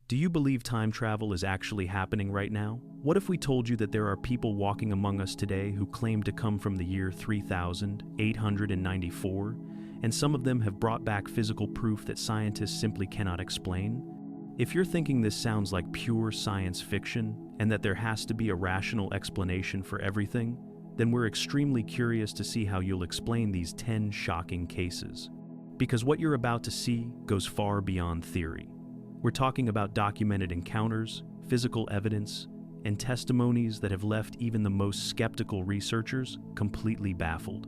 Do you believe time travel is actually happening right now? What if we told you that there are people walking among us today who claim to come from the year 3894, and some of them have brought back physical proof that scientists simply cannot explain? If you're thinking this sounds like pure science fiction and that there has to be a rational explanation for everything, then we're extremely curious to see how you'll explain these 10 shocking cases. Because what you're about to see goes far beyond theory. We're talking about documented encounters, physical evidence, and testimonies that have left even the most skeptical researchers completely baffled.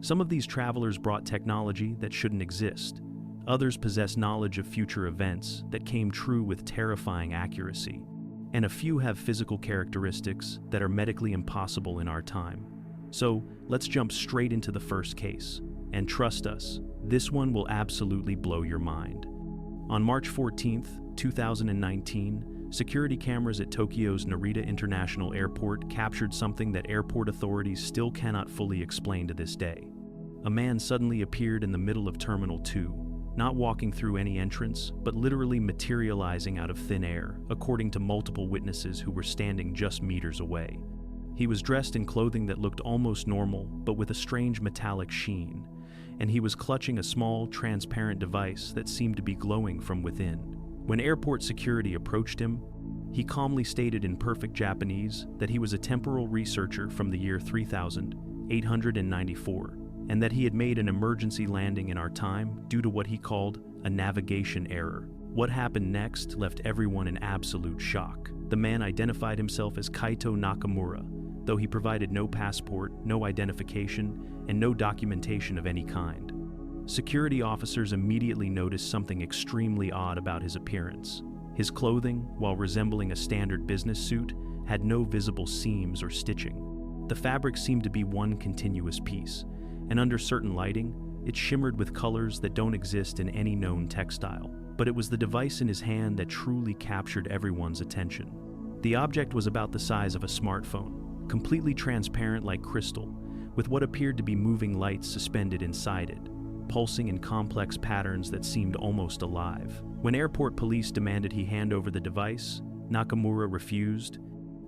Some of these travelers brought technology that shouldn't exist. Others possess knowledge of future events that came true with terrifying accuracy. And a few have physical characteristics that are medically impossible in our time. So, let's jump straight into the first case. And trust us, this one will absolutely blow your mind. On March 14, 2019, security cameras at Tokyo's Narita International Airport captured something that airport authorities still cannot fully explain to this day. A man suddenly appeared in the middle of Terminal 2, not walking through any entrance, but literally materializing out of thin air, according to multiple witnesses who were standing just meters away. He was dressed in clothing that looked almost normal, but with a strange metallic sheen, and he was clutching a small, transparent device that seemed to be glowing from within. When airport security approached him, he calmly stated in perfect Japanese that he was a temporal researcher from the year 3894, and that he had made an emergency landing in our time due to what he called a navigation error. What happened next left everyone in absolute shock. The man identified himself as Kaito Nakamura, though he provided no passport, no identification, and no documentation of any kind. Security officers immediately noticed something extremely odd about his appearance. His clothing, while resembling a standard business suit, had no visible seams or stitching. The fabric seemed to be one continuous piece, and under certain lighting, it shimmered with colors that don't exist in any known textile. But it was the device in his hand that truly captured everyone's attention. The object was about the size of a smartphone, completely transparent like crystal, with what appeared to be moving lights suspended inside it, pulsing in complex patterns that seemed almost alive. When airport police demanded he hand over the device, Nakamura refused,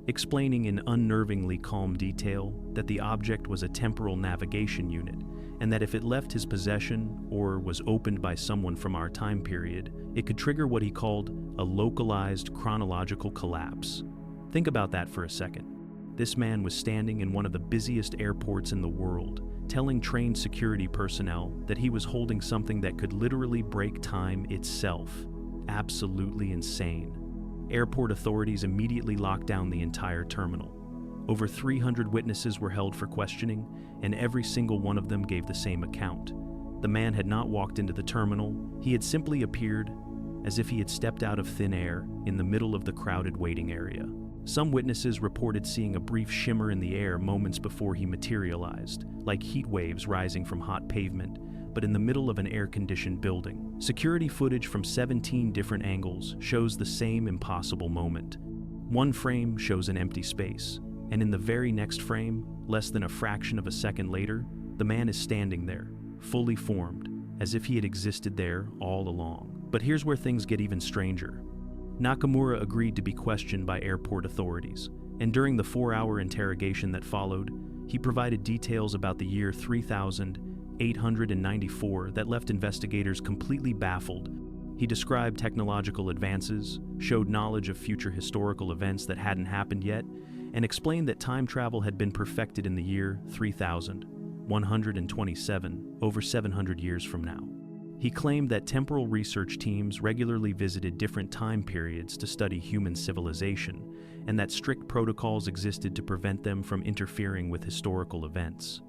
explaining in unnervingly calm detail that the object was a temporal navigation unit, and that if it left his possession or was opened by someone from our time period, it could trigger what he called a localized chronological collapse. Think about that for a second. This man was standing in one of the busiest airports in the world, telling trained security personnel that he was holding something that could literally break time itself. Absolutely insane. Airport authorities immediately locked down the entire terminal. Over 300 witnesses were held for questioning, and every single one of them gave the same account. The man had not walked into the terminal, he had simply appeared as if he had stepped out of thin air in the middle of the crowded waiting area. Some witnesses reported seeing a brief shimmer in the air moments before he materialized, like heat waves rising from hot pavement, but in the middle of an air-conditioned building. Security footage from 17 different angles shows the same impossible moment. One frame shows an empty space, and in the very next frame, less than a fraction of a second later, the man is standing there, fully formed, as if he had existed there all along. But here's where things get even stranger. Nakamura agreed to be questioned by airport authorities, and during the 4-hour interrogation that followed, he provided details about the year 3894 that left investigators completely baffled. He described technological advances, showed knowledge of future historical events that hadn't happened yet, and explained that time travel had been perfected in the year 3127, over 700 years from now. He claimed that temporal research teams regularly visited different time periods to study human civilization, and that strict protocols existed to prevent them from interfering with historical events.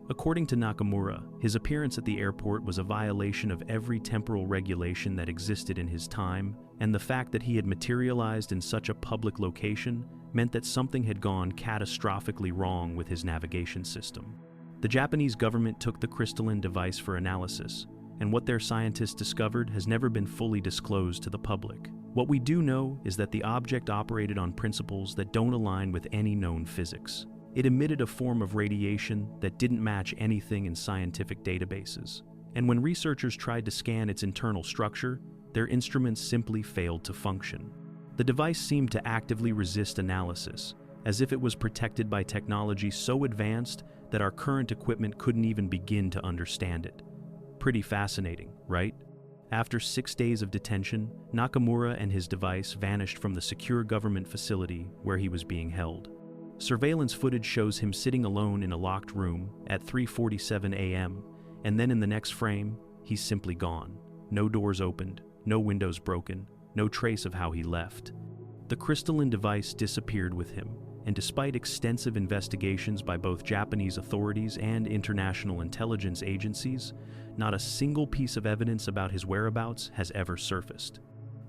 According to Nakamura, his appearance at the airport was a violation of every temporal regulation that existed in his time, and the fact that he had materialized in such a public location meant that something had gone catastrophically wrong with his navigation system. The Japanese government took the crystalline device for analysis, and what their scientists discovered has never been fully disclosed to the public. What we do know is that the object operated on principles that don't align with any known physics. It emitted a form of radiation that didn't match anything in scientific databases. And when researchers tried to scan its internal structure, their instruments simply failed to function. The device seemed to actively resist analysis, as if it was protected by technology so advanced that our current equipment couldn't even begin to understand it. Pretty fascinating, right? After 6 days of detention, Nakamura and his device vanished from the secure government facility where he was being held. Surveillance footage shows him sitting alone in a locked room at 3:47 a.m., and then in the next frame, he's simply gone. No doors opened, no windows broken, no trace of how he left. The crystalline device disappeared with him, and despite extensive investigations by both Japanese authorities and international intelligence agencies, not a single piece of evidence about his whereabouts has ever surfaced.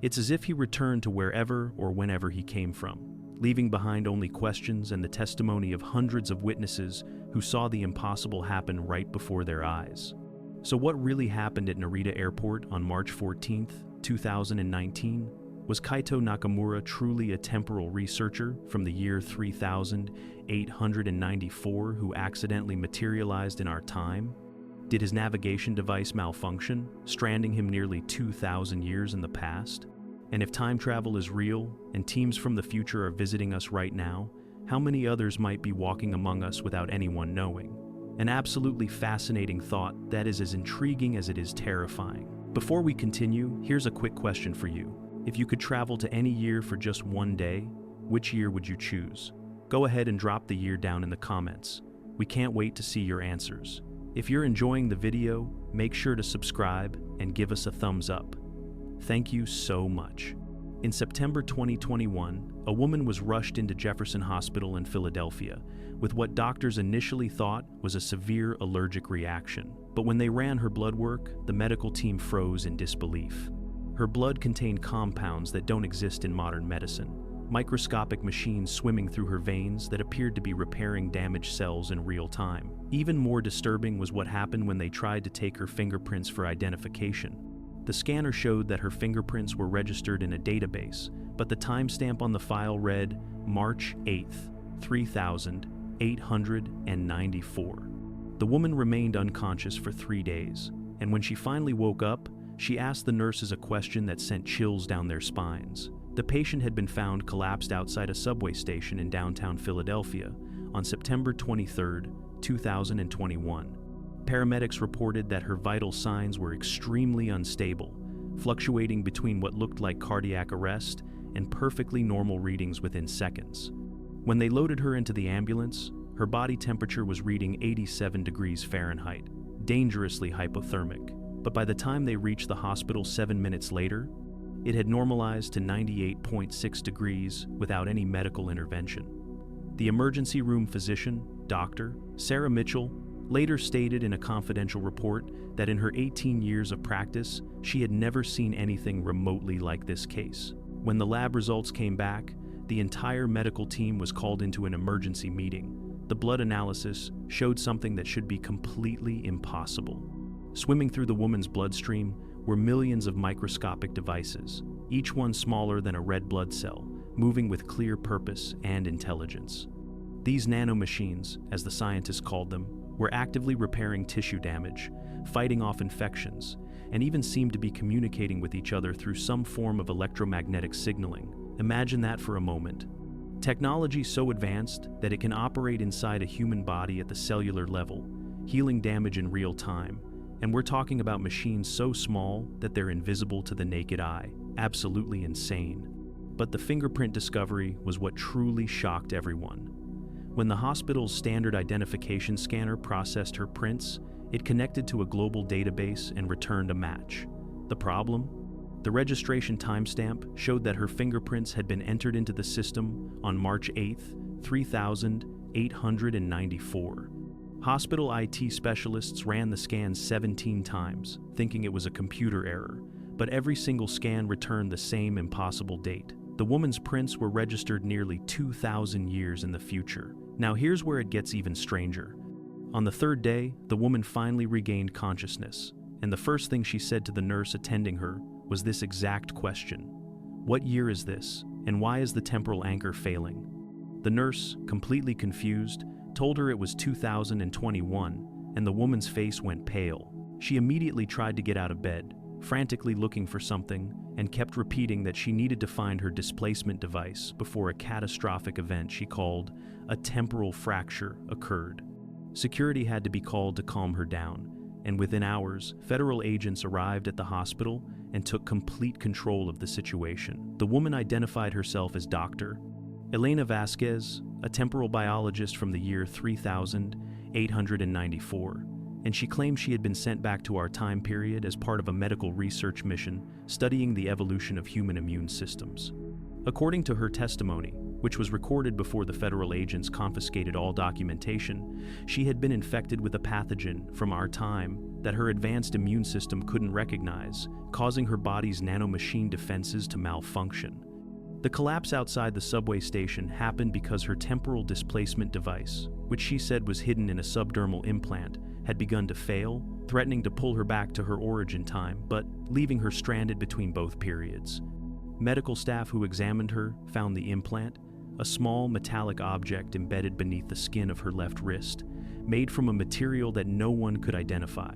It's as if he returned to wherever or whenever he came from, leaving behind only questions and the testimony of hundreds of witnesses who saw the impossible happen right before their eyes. So what really happened at Narita Airport on March 14, 2019? Was Kaito Nakamura truly a temporal researcher from the year 3894 who accidentally materialized in our time? Did his navigation device malfunction, stranding him nearly 2,000 years in the past? And if time travel is real, and teams from the future are visiting us right now, how many others might be walking among us without anyone knowing? An absolutely fascinating thought that is as intriguing as it is terrifying. Before we continue, here's a quick question for you. If you could travel to any year for just one day, which year would you choose? Go ahead and drop the year down in the comments. We can't wait to see your answers. If you're enjoying the video, make sure to subscribe and give us a thumbs up. Thank you so much. In September 2021, a woman was rushed into Jefferson Hospital in Philadelphia with what doctors initially thought was a severe allergic reaction. But when they ran her blood work, the medical team froze in disbelief. Her blood contained compounds that don't exist in modern medicine, microscopic machines swimming through her veins that appeared to be repairing damaged cells in real time. Even more disturbing was what happened when they tried to take her fingerprints for identification. The scanner showed that her fingerprints were registered in a database, but the timestamp on the file read March 8th, 3894. The woman remained unconscious for 3 days, and when she finally woke up, she asked the nurses a question that sent chills down their spines. The patient had been found collapsed outside a subway station in downtown Philadelphia on September 23, 2021. Paramedics reported that her vital signs were extremely unstable, fluctuating between what looked like cardiac arrest and perfectly normal readings within seconds. When they loaded her into the ambulance, her body temperature was reading 87 degrees Fahrenheit, dangerously hypothermic. But by the time they reached the hospital 7 minutes later, it had normalized to 98.6 degrees without any medical intervention. The emergency room physician, Dr. Sarah Mitchell, later stated in a confidential report that in her 18 years of practice, she had never seen anything remotely like this case. When the lab results came back, the entire medical team was called into an emergency meeting. The blood analysis showed something that should be completely impossible. Swimming through the woman's bloodstream were millions of microscopic devices, each one smaller than a red blood cell, moving with clear purpose and intelligence. These nanomachines, as the scientists called them, were actively repairing tissue damage, fighting off infections, and even seemed to be communicating with each other through some form of electromagnetic signaling. Imagine that for a moment. Technology so advanced that it can operate inside a human body at the cellular level, healing damage in real time. And we're talking about machines so small that they're invisible to the naked eye. Absolutely insane. But the fingerprint discovery was what truly shocked everyone. When the hospital's standard identification scanner processed her prints, it connected to a global database and returned a match. The problem? The registration timestamp showed that her fingerprints had been entered into the system on March 8th, 3894. Hospital IT specialists ran the scans 17 times, thinking it was a computer error, but every single scan returned the same impossible date. The woman's prints were registered nearly 2,000 years in the future. Now here's where it gets even stranger. On the third day, the woman finally regained consciousness, and the first thing she said to the nurse attending her was this exact question: "What year is this, and why is the temporal anchor failing?" The nurse, completely confused, told her it was 2021, and the woman's face went pale. She immediately tried to get out of bed, frantically looking for something, and kept repeating that she needed to find her displacement device before a catastrophic event she called a temporal fracture occurred. Security had to be called to calm her down, and within hours, federal agents arrived at the hospital and took complete control of the situation. The woman identified herself as Dr. Elena Vasquez, a temporal biologist from the year 3894, and she claimed she had been sent back to our time period as part of a medical research mission studying the evolution of human immune systems. According to her testimony, which was recorded before the federal agents confiscated all documentation, she had been infected with a pathogen from our time that her advanced immune system couldn't recognize, causing her body's nanomachine defenses to malfunction. The collapse outside the subway station happened because her temporal displacement device, which she said was hidden in a subdermal implant, had begun to fail, threatening to pull her back to her origin time, but leaving her stranded between both periods. Medical staff who examined her found the implant, a small metallic object embedded beneath the skin of her left wrist, made from a material that no one could identify.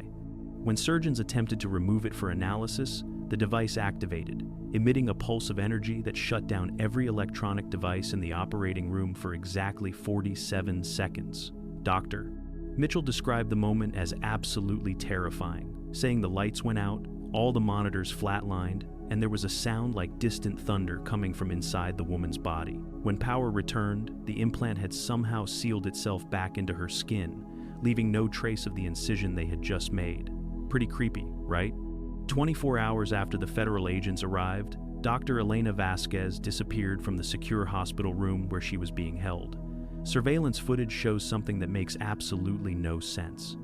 When surgeons attempted to remove it for analysis, the device activated, emitting a pulse of energy that shut down every electronic device in the operating room for exactly 47 seconds. Dr. Mitchell described the moment as absolutely terrifying, saying the lights went out, all the monitors flatlined, and there was a sound like distant thunder coming from inside the woman's body. When power returned, the implant had somehow sealed itself back into her skin, leaving no trace of the incision they had just made. Pretty creepy, right? 24 hours after the federal agents arrived, Dr. Elena Vasquez disappeared from the secure hospital room where she was being held. Surveillance footage shows something that makes absolutely no sense.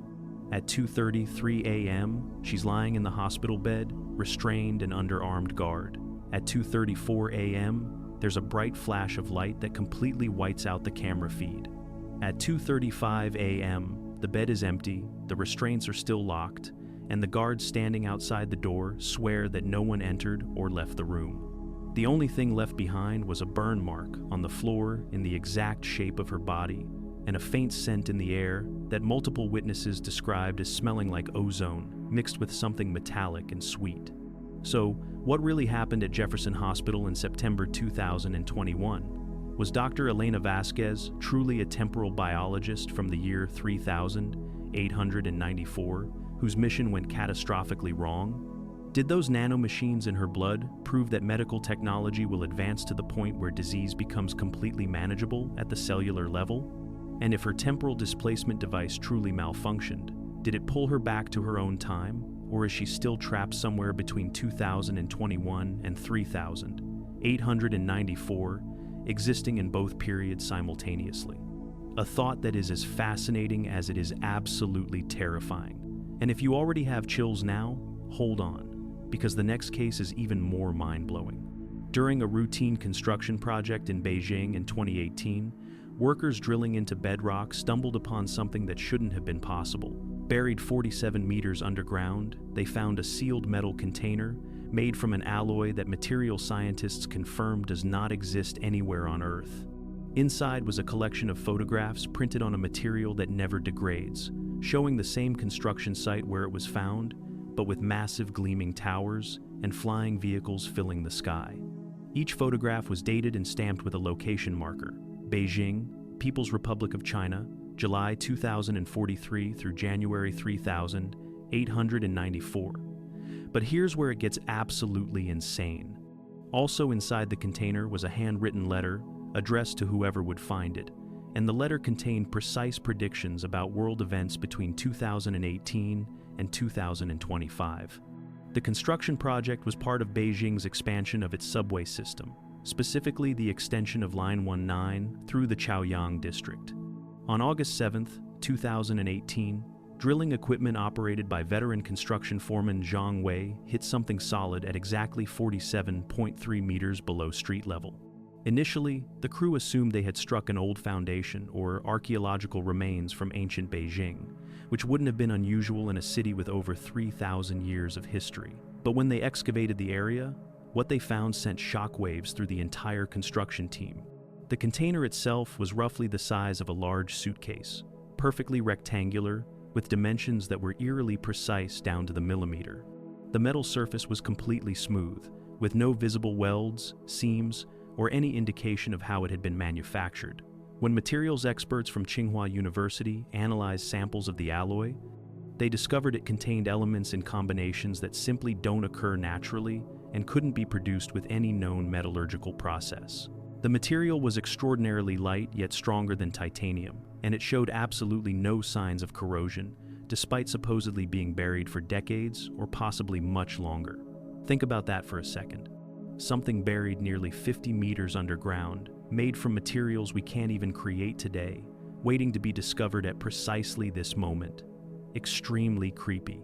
At 2:33 a.m., she's lying in the hospital bed, restrained and under armed guard. At 2:34 a.m., there's a bright flash of light that completely whites out the camera feed. At 2:35 a.m., the bed is empty, the restraints are still locked, and the guards standing outside the door swear that no one entered or left the room. The only thing left behind was a burn mark on the floor in the exact shape of her body, and a faint scent in the air that multiple witnesses described as smelling like ozone mixed with something metallic and sweet. So, what really happened at Jefferson Hospital in September 2021? Was Dr. Elena Vasquez truly a temporal biologist from the year 3894, whose mission went catastrophically wrong? Did those nanomachines in her blood prove that medical technology will advance to the point where disease becomes completely manageable at the cellular level? And if her temporal displacement device truly malfunctioned, did it pull her back to her own time, or is she still trapped somewhere between 2021 and 3894, existing in both periods simultaneously? A thought that is as fascinating as it is absolutely terrifying. And if you already have chills now, hold on, because the next case is even more mind-blowing. During a routine construction project in Beijing in 2018, workers drilling into bedrock stumbled upon something that shouldn't have been possible. Buried 47 meters underground, they found a sealed metal container made from an alloy that material scientists confirm does not exist anywhere on Earth. Inside was a collection of photographs printed on a material that never degrades, showing the same construction site where it was found, but with massive gleaming towers and flying vehicles filling the sky. Each photograph was dated and stamped with a location marker: Beijing, People's Republic of China, July 2043 through January 3894. But here's where it gets absolutely insane. Also inside the container was a handwritten letter addressed to whoever would find it, and the letter contained precise predictions about world events between 2018 and 2025. The construction project was part of Beijing's expansion of its subway system, specifically the extension of Line 19 through the Chaoyang district. On August 7, 2018, drilling equipment operated by veteran construction foreman Zhang Wei hit something solid at exactly 47.3 meters below street level. Initially, the crew assumed they had struck an old foundation or archaeological remains from ancient Beijing, which wouldn't have been unusual in a city with over 3,000 years of history. But when they excavated the area, what they found sent shockwaves through the entire construction team. The container itself was roughly the size of a large suitcase, perfectly rectangular, with dimensions that were eerily precise down to the millimeter. The metal surface was completely smooth, with no visible welds, seams, or any indication of how it had been manufactured. When materials experts from Tsinghua University analyzed samples of the alloy, they discovered it contained elements in combinations that simply don't occur naturally and couldn't be produced with any known metallurgical process. The material was extraordinarily light yet stronger than titanium, and it showed absolutely no signs of corrosion, despite supposedly being buried for decades or possibly much longer. Think about that for a second. Something buried nearly 50 meters underground, made from materials we can't even create today, waiting to be discovered at precisely this moment. Extremely creepy.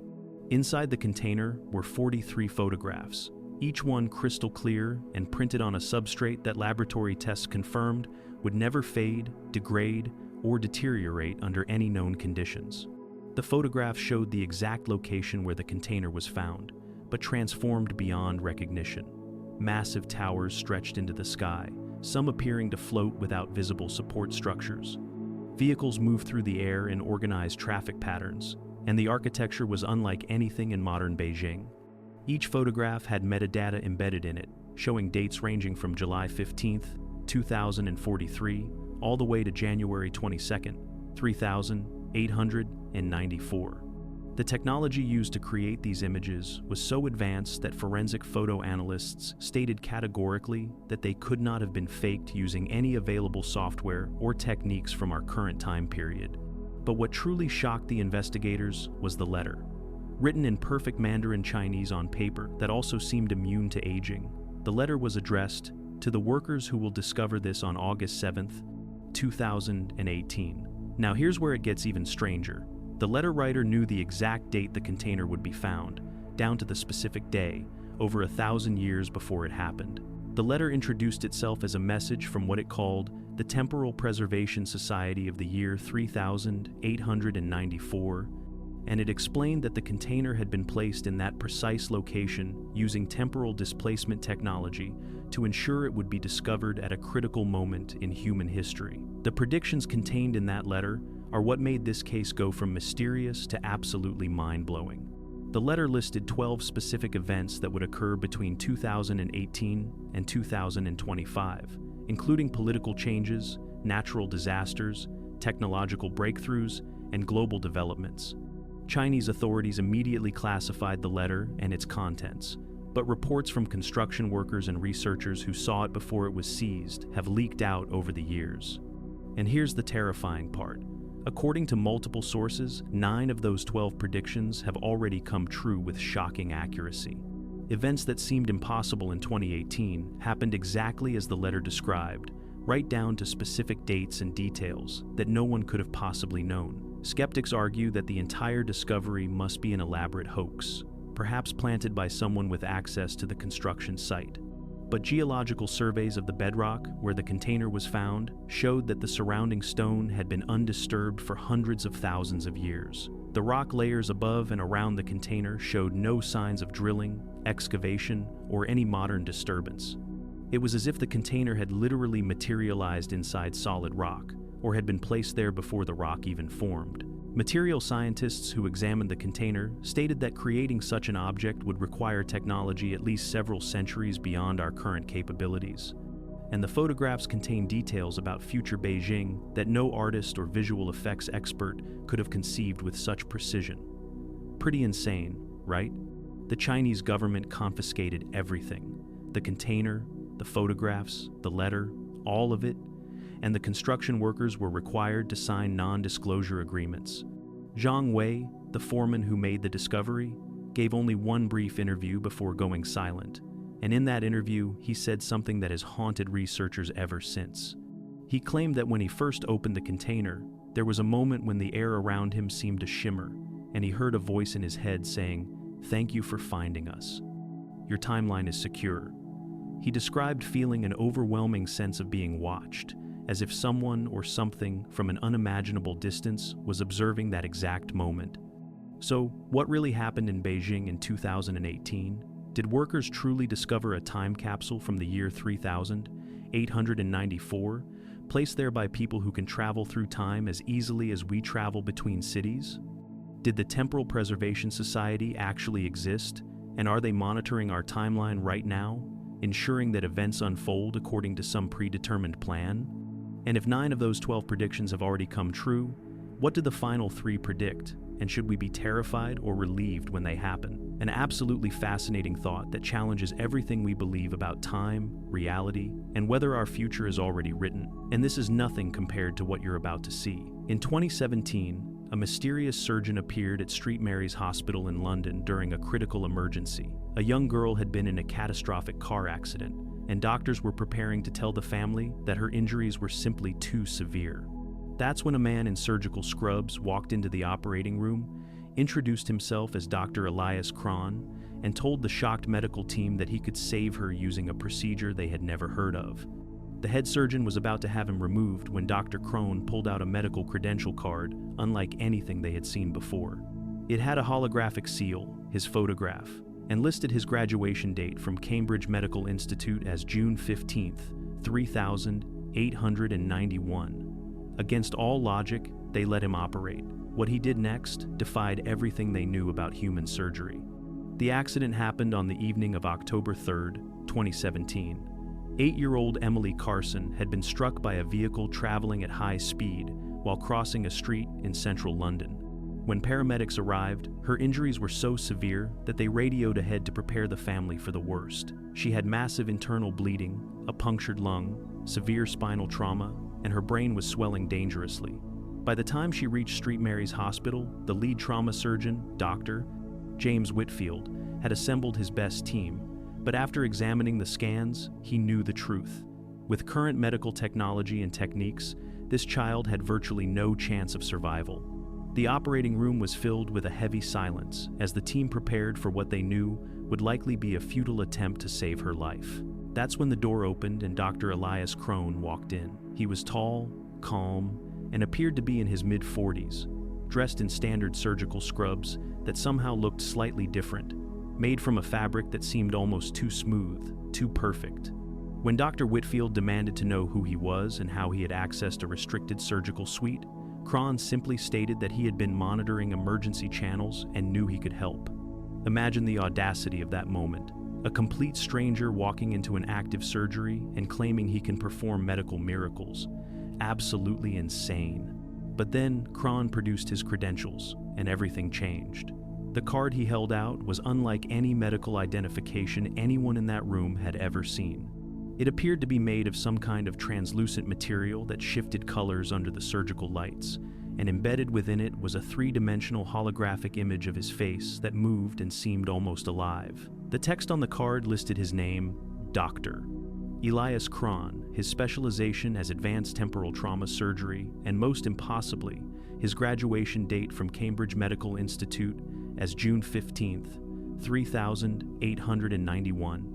Inside the container were 43 photographs, each one crystal clear and printed on a substrate that laboratory tests confirmed would never fade, degrade, or deteriorate under any known conditions. The photographs showed the exact location where the container was found, but transformed beyond recognition. Massive towers stretched into the sky, some appearing to float without visible support structures. Vehicles moved through the air in organized traffic patterns, and the architecture was unlike anything in modern Beijing. Each photograph had metadata embedded in it, showing dates ranging from July 15, 2043, all the way to January 22, 3894. The technology used to create these images was so advanced that forensic photo analysts stated categorically that they could not have been faked using any available software or techniques from our current time period. But what truly shocked the investigators was the letter. Written in perfect Mandarin Chinese on paper that also seemed immune to aging, the letter was addressed to the workers who will discover this on August 7, 2018. Now here's where it gets even stranger. The letter writer knew the exact date the container would be found, down to the specific day, over 1,000 years before it happened. The letter introduced itself as a message from what it called the Temporal Preservation Society of the year 3894, and it explained that the container had been placed in that precise location using temporal displacement technology to ensure it would be discovered at a critical moment in human history. The predictions contained in that letter are what made this case go from mysterious to absolutely mind-blowing. The letter listed 12 specific events that would occur between 2018 and 2025, including political changes, natural disasters, technological breakthroughs, and global developments. Chinese authorities immediately classified the letter and its contents, but reports from construction workers and researchers who saw it before it was seized have leaked out over the years. And here's the terrifying part. According to multiple sources, 9 of those 12 predictions have already come true with shocking accuracy. Events that seemed impossible in 2018 happened exactly as the letter described, right down to specific dates and details that no one could have possibly known. Skeptics argue that the entire discovery must be an elaborate hoax, perhaps planted by someone with access to the construction site. But geological surveys of the bedrock where the container was found showed that the surrounding stone had been undisturbed for hundreds of thousands of years. The rock layers above and around the container showed no signs of drilling, excavation, or any modern disturbance. It was as if the container had literally materialized inside solid rock, or had been placed there before the rock even formed. Material scientists who examined the container stated that creating such an object would require technology at least several centuries beyond our current capabilities. And the photographs contain details about future Beijing that no artist or visual effects expert could have conceived with such precision. Pretty insane, right? The Chinese government confiscated everything. The container, the photographs, the letter, all of it, and the construction workers were required to sign non-disclosure agreements. Zhang Wei, the foreman who made the discovery, gave only one brief interview before going silent, and in that interview, he said something that has haunted researchers ever since. He claimed that when he first opened the container, there was a moment when the air around him seemed to shimmer, and he heard a voice in his head saying, "Thank you for finding us. Your timeline is secure." He described feeling an overwhelming sense of being watched, as if someone or something from an unimaginable distance was observing that exact moment. So, what really happened in Beijing in 2018? Did workers truly discover a time capsule from the year 3894, placed there by people who can travel through time as easily as we travel between cities? Did the Temporal Preservation Society actually exist, and are they monitoring our timeline right now, ensuring that events unfold according to some predetermined plan? And if 9 of those 12 predictions have already come true, what do the final 3 predict? And should we be terrified or relieved when they happen? An absolutely fascinating thought that challenges everything we believe about time, reality, and whether our future is already written. And this is nothing compared to what you're about to see. In 2017, a mysterious surgeon appeared at St Mary's Hospital in London during a critical emergency. A young girl had been in a catastrophic car accident, and doctors were preparing to tell the family that her injuries were simply too severe. That's when a man in surgical scrubs walked into the operating room, introduced himself as Dr. Elias Cron, and told the shocked medical team that he could save her using a procedure they had never heard of. The head surgeon was about to have him removed when Dr. Crone pulled out a medical credential card unlike anything they had seen before. It had a holographic seal, his photograph, and listed his graduation date from Cambridge Medical Institute as June 15th, 3891. Against all logic, they let him operate. What he did next defied everything they knew about human surgery. The accident happened on the evening of October 3rd, 2017. 8-year-old Emily Carson had been struck by a vehicle traveling at high speed while crossing a street in central London. When paramedics arrived, her injuries were so severe that they radioed ahead to prepare the family for the worst. She had massive internal bleeding, a punctured lung, severe spinal trauma, and her brain was swelling dangerously. By the time she reached St Mary's Hospital, the lead trauma surgeon, Dr. James Whitfield, had assembled his best team, but after examining the scans, he knew the truth. With current medical technology and techniques, this child had virtually no chance of survival. The operating room was filled with a heavy silence as the team prepared for what they knew would likely be a futile attempt to save her life. That's when the door opened and Dr. Elias Crone walked in. He was tall, calm, and appeared to be in his mid-40s, dressed in standard surgical scrubs that somehow looked slightly different, made from a fabric that seemed almost too smooth, too perfect. When Dr. Whitfield demanded to know who he was and how he had accessed a restricted surgical suite, Crone simply stated that he had been monitoring emergency channels and knew he could help. Imagine the audacity of that moment. A complete stranger walking into an active surgery and claiming he can perform medical miracles. Absolutely insane. But then Crone produced his credentials, and everything changed. The card he held out was unlike any medical identification anyone in that room had ever seen. It appeared to be made of some kind of translucent material that shifted colors under the surgical lights, and embedded within it was a 3-dimensional holographic image of his face that moved and seemed almost alive. The text on the card listed his name, Dr. Elias Cron, his specialization as advanced temporal trauma surgery, and most impossibly, his graduation date from Cambridge Medical Institute as June 15th, 3891.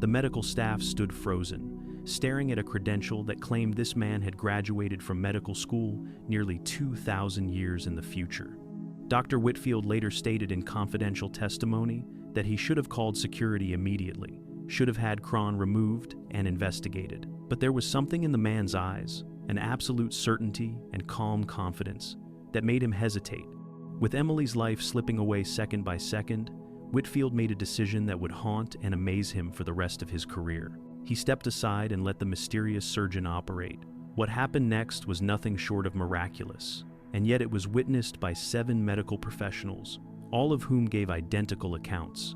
The medical staff stood frozen, staring at a credential that claimed this man had graduated from medical school nearly 2,000 years in the future. Dr. Whitfield later stated in confidential testimony that he should have called security immediately, should have had Cron removed and investigated. But there was something in the man's eyes, an absolute certainty and calm confidence, that made him hesitate. With Emily's life slipping away second by second, Whitfield made a decision that would haunt and amaze him for the rest of his career. He stepped aside and let the mysterious surgeon operate. What happened next was nothing short of miraculous, and yet it was witnessed by 7 medical professionals, all of whom gave identical accounts.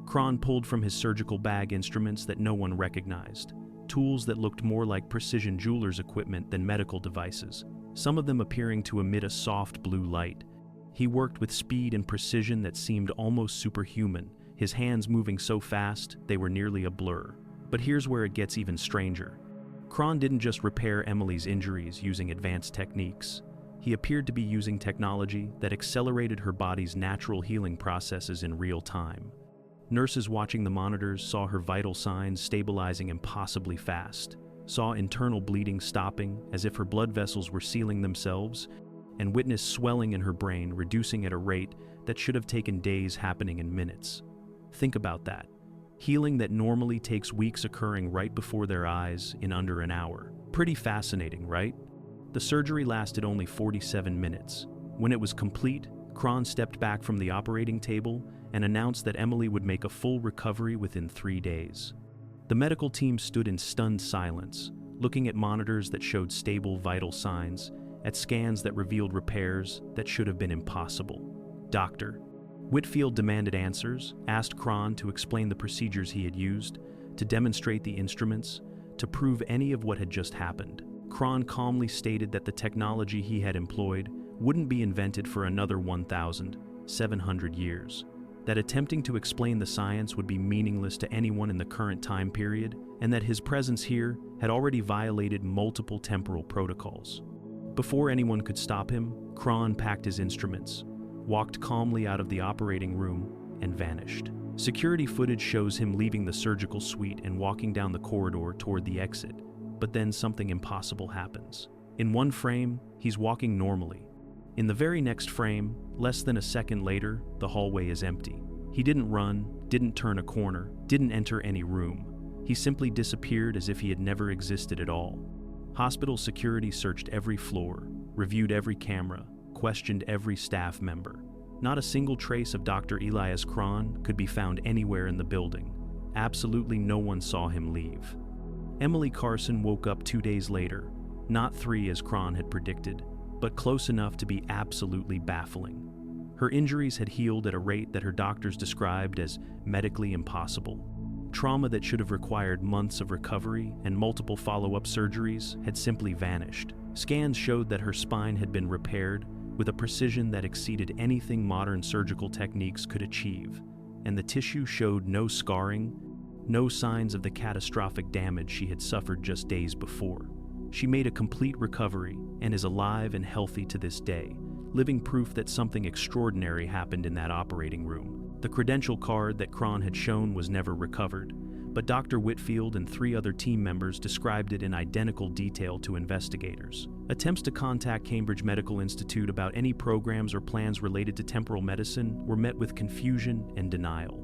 Cron pulled from his surgical bag instruments that no one recognized, tools that looked more like precision jeweler's equipment than medical devices, some of them appearing to emit a soft blue light. He worked with speed and precision that seemed almost superhuman, his hands moving so fast they were nearly a blur. But here's where it gets even stranger. Cron didn't just repair Emily's injuries using advanced techniques. He appeared to be using technology that accelerated her body's natural healing processes in real time. Nurses watching the monitors saw her vital signs stabilizing impossibly fast, saw internal bleeding stopping as if her blood vessels were sealing themselves, and witnessed swelling in her brain reducing at a rate that should have taken days happening in minutes. Think about that. Healing that normally takes weeks occurring right before their eyes in under an hour. Pretty fascinating, right? The surgery lasted only 47 minutes. When it was complete, Cron stepped back from the operating table and announced that Emily would make a full recovery within 3 days. The medical team stood in stunned silence, looking at monitors that showed stable vital signs, at scans that revealed repairs that should have been impossible. Dr. Whitfield demanded answers, asked Cron to explain the procedures he had used, to demonstrate the instruments, to prove any of what had just happened. Cron calmly stated that the technology he had employed wouldn't be invented for another 1,700 years, that attempting to explain the science would be meaningless to anyone in the current time period, and that his presence here had already violated multiple temporal protocols. Before anyone could stop him, Cron packed his instruments, walked calmly out of the operating room, and vanished. Security footage shows him leaving the surgical suite and walking down the corridor toward the exit, but then something impossible happens. In one frame, he's walking normally. In the very next frame, less than a second later, the hallway is empty. He didn't run, didn't turn a corner, didn't enter any room. He simply disappeared as if he had never existed at all. Hospital security searched every floor, reviewed every camera, questioned every staff member. Not a single trace of Dr. Elias Cron could be found anywhere in the building. Absolutely no one saw him leave. Emily Carson woke up 2 days later, not 3 as Cron had predicted, but close enough to be absolutely baffling. Her injuries had healed at a rate that her doctors described as medically impossible. Trauma that should have required months of recovery and multiple follow-up surgeries had simply vanished. Scans showed that her spine had been repaired with a precision that exceeded anything modern surgical techniques could achieve, and the tissue showed no scarring, no signs of the catastrophic damage she had suffered just days before. She made a complete recovery and is alive and healthy to this day, living proof that something extraordinary happened in that operating room. The credential card that Cron had shown was never recovered, but Dr. Whitfield and 3 other team members described it in identical detail to investigators. Attempts to contact Cambridge Medical Institute about any programs or plans related to temporal medicine were met with confusion and denial.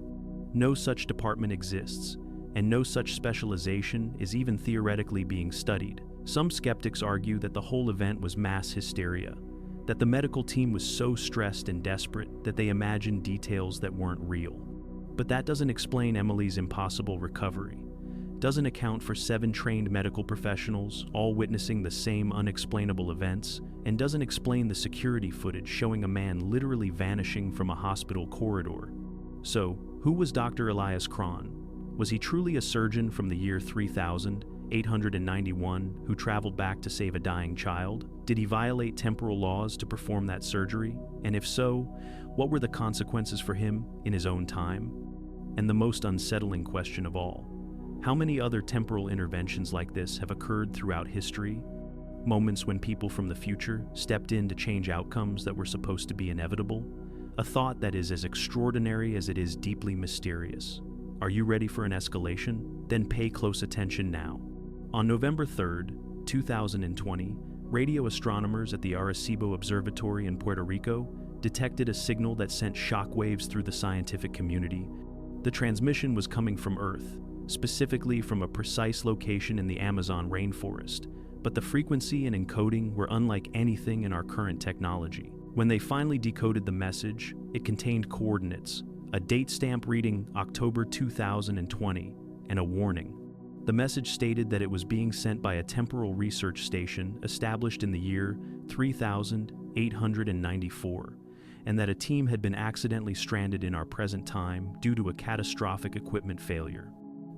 No such department exists, and no such specialization is even theoretically being studied. Some skeptics argue that the whole event was mass hysteria, that the medical team was so stressed and desperate that they imagined details that weren't real. But that doesn't explain Emily's impossible recovery, doesn't account for 7 trained medical professionals all witnessing the same unexplainable events, and doesn't explain the security footage showing a man literally vanishing from a hospital corridor. So, who was Dr. Elias Cron? Was he truly a surgeon from the year 3891 who traveled back to save a dying child? Did he violate temporal laws to perform that surgery? And if so, what were the consequences for him in his own time? And the most unsettling question of all, how many other temporal interventions like this have occurred throughout history? Moments when people from the future stepped in to change outcomes that were supposed to be inevitable? A thought that is as extraordinary as it is deeply mysterious. Are you ready for an escalation? Then pay close attention now. On November 3rd, 2020, radio astronomers at the Arecibo Observatory in Puerto Rico detected a signal that sent shockwaves through the scientific community. The transmission was coming from Earth, specifically from a precise location in the Amazon rainforest, but the frequency and encoding were unlike anything in our current technology. When they finally decoded the message, it contained coordinates, a date stamp reading October 2020, and a warning. The message stated that it was being sent by a temporal research station established in the year 3894, and that a team had been accidentally stranded in our present time due to a catastrophic equipment failure.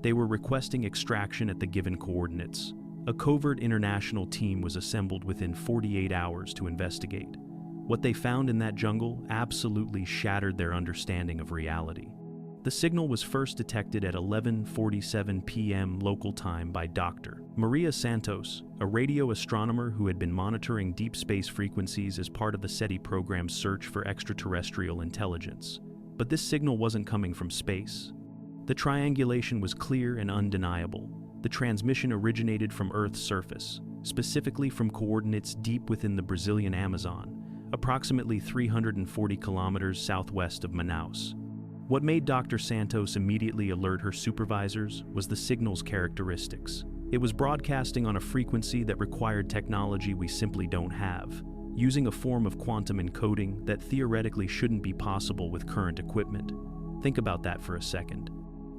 They were requesting extraction at the given coordinates. A covert international team was assembled within 48 hours to investigate. What they found in that jungle absolutely shattered their understanding of reality. The signal was first detected at 11:47 p.m. local time by Dr. Maria Santos, a radio astronomer who had been monitoring deep space frequencies as part of the SETI program's search for extraterrestrial intelligence. But this signal wasn't coming from space. The triangulation was clear and undeniable. The transmission originated from Earth's surface, specifically from coordinates deep within the Brazilian Amazon, approximately 340 kilometers southwest of Manaus. What made Dr. Santos immediately alert her supervisors was the signal's characteristics. It was broadcasting on a frequency that required technology we simply don't have, using a form of quantum encoding that theoretically shouldn't be possible with current equipment. Think about that for a second.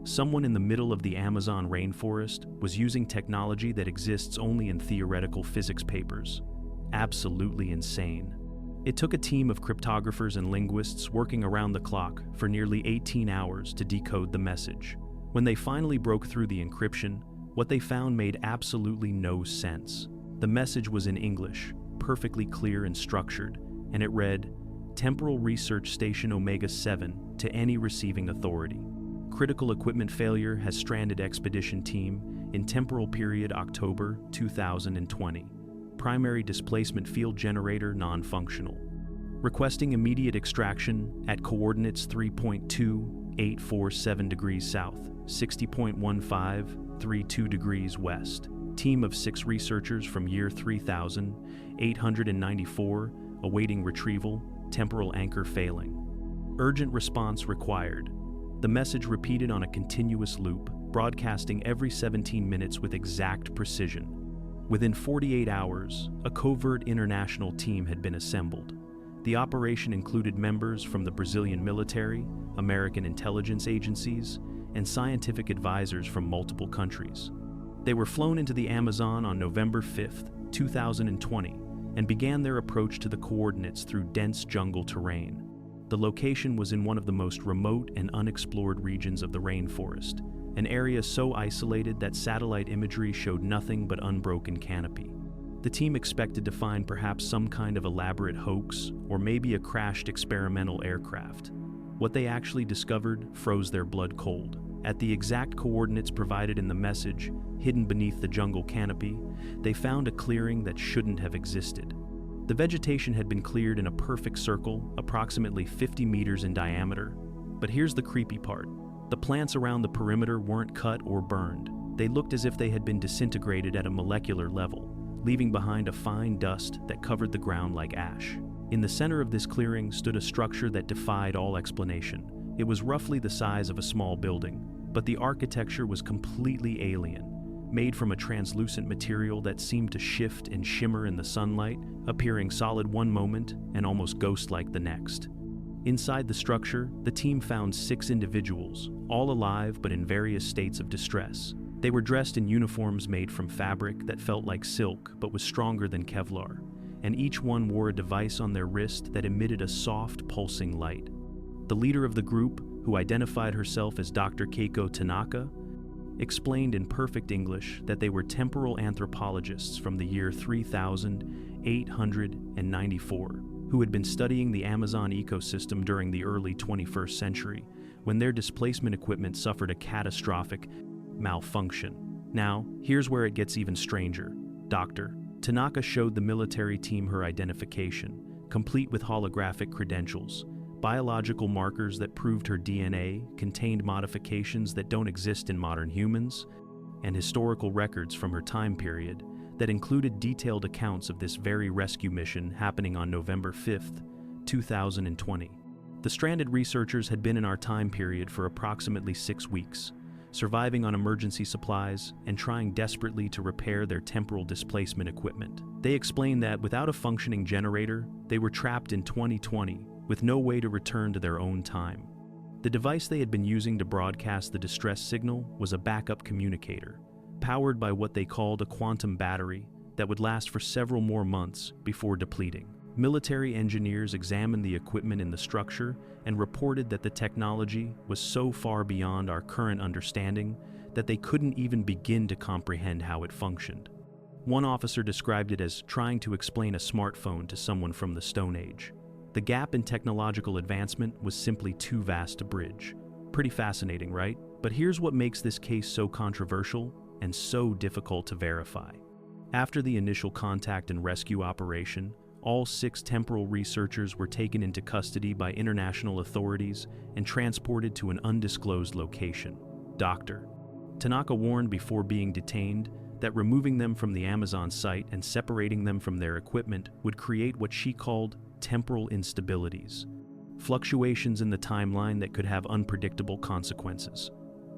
Someone in the middle of the Amazon rainforest was using technology that exists only in theoretical physics papers. Absolutely insane. It took a team of cryptographers and linguists working around the clock for nearly 18 hours to decode the message. When they finally broke through the encryption, what they found made absolutely no sense. The message was in English, perfectly clear and structured, and it read, "Temporal Research Station Omega 7 to any receiving authority. Critical equipment failure has stranded expedition team in temporal period October 2020. Primary displacement field generator non-functional. Requesting immediate extraction at coordinates 3.2847 degrees south, 60.1532 degrees west. Team of 6 researchers from year 3894 awaiting retrieval, temporal anchor failing. Urgent response required." The message repeated on a continuous loop, broadcasting every 17 minutes with exact precision. Within 48 hours, a covert international team had been assembled. The operation included members from the Brazilian military, American intelligence agencies, and scientific advisors from multiple countries. They were flown into the Amazon on November 5, 2020, and began their approach to the coordinates through dense jungle terrain. The location was in one of the most remote and unexplored regions of the rainforest, an area so isolated that satellite imagery showed nothing but unbroken canopy. The team expected to find perhaps some kind of elaborate hoax or maybe a crashed experimental aircraft. What they actually discovered froze their blood cold. At the exact coordinates provided in the message, hidden beneath the jungle canopy, they found a clearing that shouldn't have existed. The vegetation had been cleared in a perfect circle, approximately 50 meters in diameter. But here's the creepy part. The plants around the perimeter weren't cut or burned. They looked as if they had been disintegrated at a molecular level, leaving behind a fine dust that covered the ground like ash. In the center of this clearing stood a structure that defied all explanation. It was roughly the size of a small building, but the architecture was completely alien. Made from a translucent material that seemed to shift and shimmer in the sunlight, appearing solid one moment and almost ghost-like the next. Inside the structure, the team found 6 individuals, all alive but in various states of distress. They were dressed in uniforms made from fabric that felt like silk but was stronger than Kevlar, and each one wore a device on their wrist that emitted a soft, pulsing light. The leader of the group, who identified herself as Dr. Keiko Tanaka, explained in perfect English that they were temporal anthropologists from the year 3894, who had been studying the Amazon ecosystem during the early 21st century, when their displacement equipment suffered a catastrophic malfunction. Now, here's where it gets even stranger. Dr. Tanaka showed the military team her identification, complete with holographic credentials. Biological markers that proved her DNA contained modifications that don't exist in modern humans, and historical records from her time period that included detailed accounts of this very rescue mission happening on November 5, 2020. The stranded researchers had been in our time period for approximately 6 weeks, surviving on emergency supplies and trying desperately to repair their temporal displacement equipment. They explained that without a functioning generator, they were trapped in 2020 with no way to return to their own time. The device they had been using to broadcast the distress signal was a backup communicator, powered by what they called a quantum battery that would last for several more months before depleting. Military engineers examined the equipment in the structure and reported that the technology was so far beyond our current understanding that they couldn't even begin to comprehend how it functioned. One officer described it as trying to explain a smartphone to someone from the Stone Age. The gap in technological advancement was simply too vast to bridge. Pretty fascinating, right? But here's what makes this case so controversial and so difficult to verify. After the initial contact and rescue operation, all 6 temporal researchers were taken into custody by international authorities and transported to an undisclosed location. Dr. Tanaka warned before being detained that removing them from the Amazon site and separating them from their equipment would create what she called temporal instabilities, fluctuations in the timeline that could have unpredictable consequences.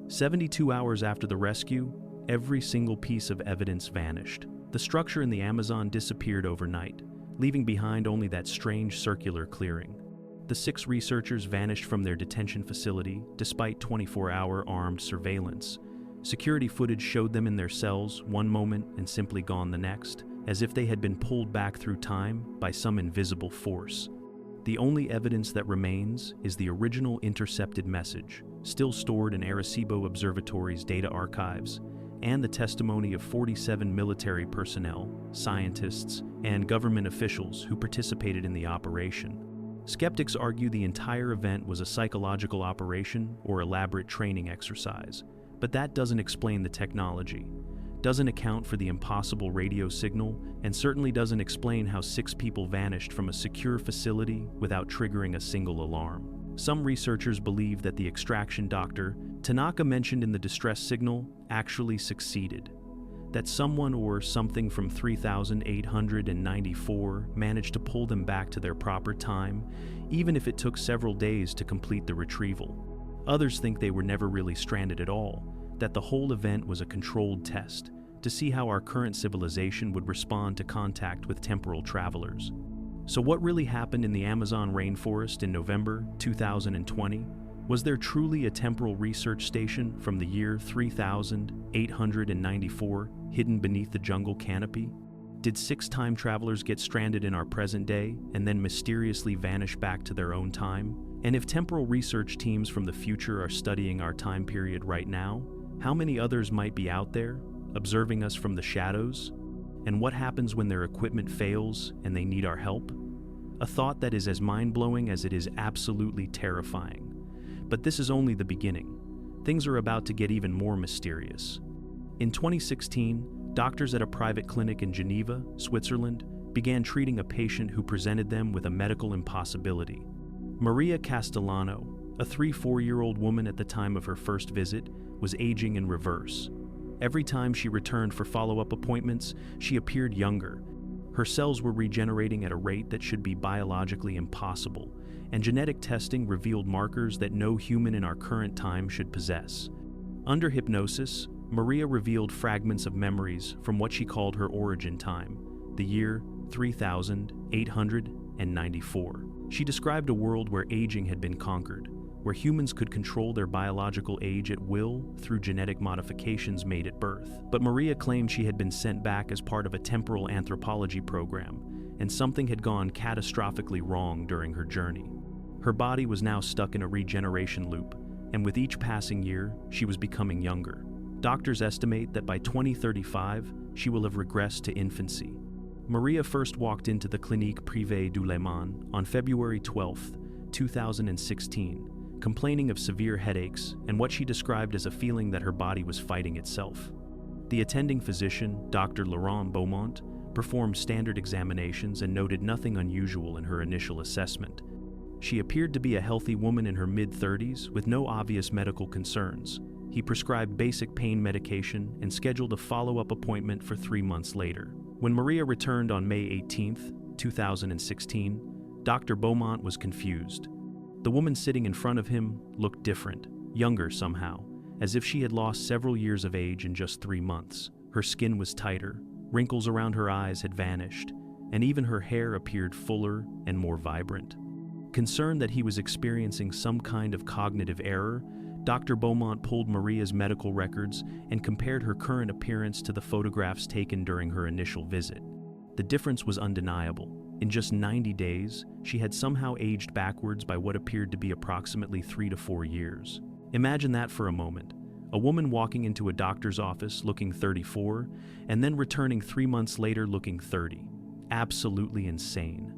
72 hours after the rescue, every single piece of evidence vanished. The structure in the Amazon disappeared overnight, leaving behind only that strange circular clearing. The 6 researchers vanished from their detention facility despite 24-hour armed surveillance. Security footage showed them in their cells one moment and simply gone the next, as if they had been pulled back through time by some invisible force. The only evidence that remains is the original intercepted message, still stored in Arecibo Observatory's data archives, and the testimony of 47 military personnel, scientists, and government officials who participated in the operation. Skeptics argue the entire event was a psychological operation or elaborate training exercise, but that doesn't explain the technology, doesn't account for the impossible radio signal, and certainly doesn't explain how 6 people vanished from a secure facility without triggering a single alarm. Some researchers believe that the extraction doctor Tanaka mentioned in the distress signal actually succeeded, that someone or something from 3894 managed to pull them back to their proper time, even if it took several days to complete the retrieval. Others think they were never really stranded at all, that the whole event was a controlled test to see how our current civilization would respond to contact with temporal travelers. So what really happened in the Amazon rainforest in November 2020? Was there truly a temporal research station from the year 3894 hidden beneath the jungle canopy? Did 6 time travelers get stranded in our present day and then mysteriously vanish back to their own time? And if temporal research teams from the future are studying our time period right now, how many others might be out there, observing us from the shadows? And what happens when their equipment fails and they need our help? A thought that is as mind-blowing as it is absolutely terrifying. But this is only the beginning. Things are about to get even more mysterious. In 2016, doctors at a private clinic in Geneva, Switzerland, began treating a patient who presented them with a medical impossibility. Maria Castellano, a 4-year-old woman at the time of her first visit, was aging in reverse. Every time she returned for follow-up appointments, she appeared younger. Her cells were regenerating at a rate that should be biologically impossible, and genetic testing revealed markers that no human in our current time should possess. Under hypnosis, Maria revealed fragments of memories from what she called her origin time, the year 3894. She described a world where aging had been conquered, where humans could control their biological age at will through genetic modifications made at birth. But Maria claimed she had been sent back as part of a temporal anthropology program, and something had gone catastrophically wrong during her journey. Her body was now stuck in a regeneration loop, and with each passing year, she was becoming younger. Doctors estimate that by 2035, she will have regressed to infancy. Maria first walked into the Clinique Privée du Léman on February 12, 2016, complaining of severe headaches and what she described as a feeling that her body was fighting itself. The attending physician, Dr. Laurent Beaumont, performed standard examinations and noted nothing unusual in her initial assessment. She appeared to be a healthy woman in her mid-30s with no obvious medical concerns. He prescribed basic pain medication and scheduled a follow-up appointment for 3 months later. When Maria returned on May 18, 2016, Dr. Beaumont was confused. The woman sitting in front of him looked different, younger somehow, as if she had lost several years of age in just 3 months. Her skin was tighter, wrinkles around her eyes had vanished, and even her hair appeared fuller and more vibrant. Concerned that he was experiencing some kind of cognitive error, Dr. Beaumont pulled Maria's medical records and compared her current appearance to the photographs taken during her initial visit. The difference was undeniable. In just 90 days, she had somehow aged backwards by what appeared to be approximately 3 to 4 years. Imagine that for a moment. A woman walking into a doctor's office looking 34, and then returning 3 months later looking 30. Absolutely insane.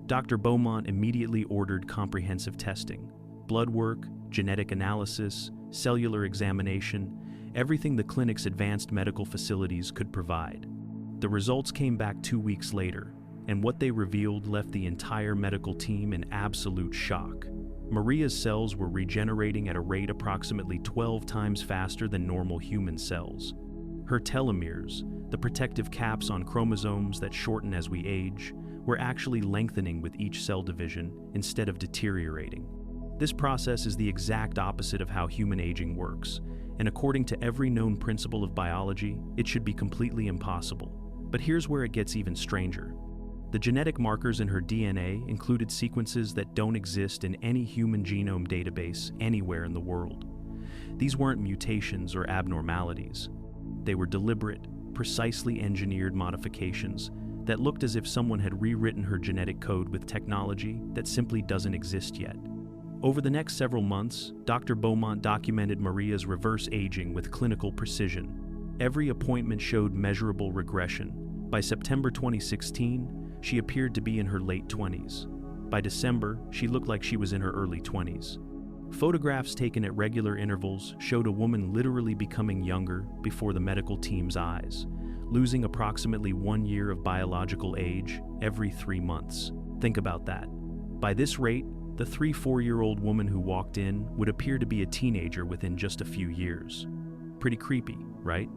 Dr. Beaumont immediately ordered comprehensive testing, blood work, genetic analysis, cellular examination, everything the clinic's advanced medical facilities could provide. The results came back 2 weeks later, and what they revealed left the entire medical team in absolute shock. Maria's cells were regenerating at a rate approximately 12 times faster than normal human cells. Her telomeres, the protective caps on chromosomes that shorten as we age, were actually lengthening with each cell division instead of deteriorating. This process is the exact opposite of how human aging works, and according to every known principle of biology, it should be completely impossible. But here's where it gets even stranger. The genetic markers in her DNA included sequences that don't exist in any human genome database anywhere in the world. These weren't mutations or abnormalities. They were deliberate, precisely engineered modifications that looked as if someone had rewritten her genetic code with technology that simply doesn't exist yet. Over the next several months, Dr. Beaumont documented Maria's reverse aging with clinical precision. Every appointment showed measurable regression. By September 2016, she appeared to be in her late 20s. By December, she looked like she was in her early 20s. Photographs taken at regular intervals showed a woman literally becoming younger before the medical team's eyes, losing approximately 1 year of biological age every 3 months. Think about that. By this rate, the 3-4-year-old woman who walked in would appear to be a teenager within just a few years. Pretty creepy, right?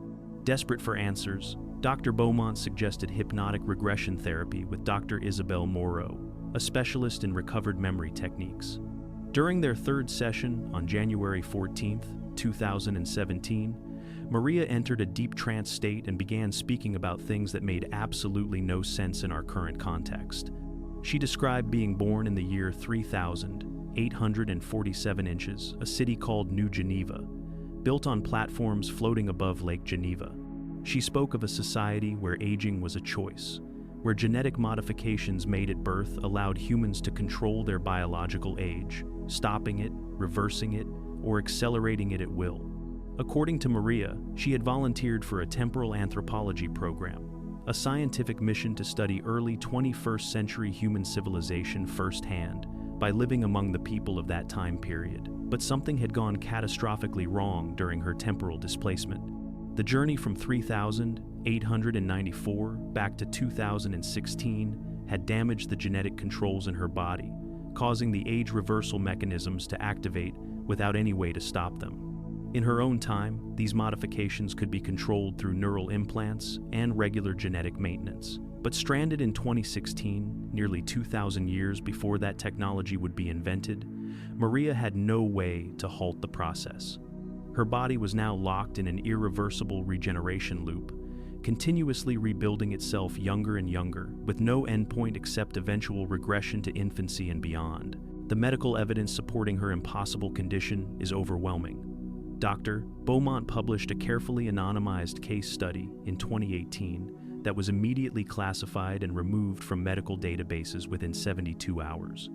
Desperate for answers, Dr. Beaumont suggested hypnotic regression therapy with Dr. Isabel Moreau, a specialist in recovered memory techniques. During their third session on January 14, 2017, Maria entered a deep trance state and began speaking about things that made absolutely no sense in our current context. She described being born in the year 3,847 inches, a city called New Geneva, built on platforms floating above Lake Geneva. She spoke of a society where aging was a choice, where genetic modifications made at birth allowed humans to control their biological age, stopping it, reversing it, or accelerating it at will. According to Maria, she had volunteered for a temporal anthropology program, a scientific mission to study early 21st century human civilization firsthand by living among the people of that time period. But something had gone catastrophically wrong during her temporal displacement. The journey from 3,894 back to 2016 had damaged the genetic controls in her body, causing the age reversal mechanisms to activate without any way to stop them. In her own time, these modifications could be controlled through neural implants and regular genetic maintenance. But stranded in 2016, nearly 2,000 years before that technology would be invented, Maria had no way to halt the process. Her body was now locked in an irreversible regeneration loop, continuously rebuilding itself younger and younger, with no endpoint except eventual regression to infancy and beyond. The medical evidence supporting her impossible condition is overwhelming. Dr. Beaumont published a carefully anonymized case study in 2018 that was immediately classified and removed from medical databases within 72 hours.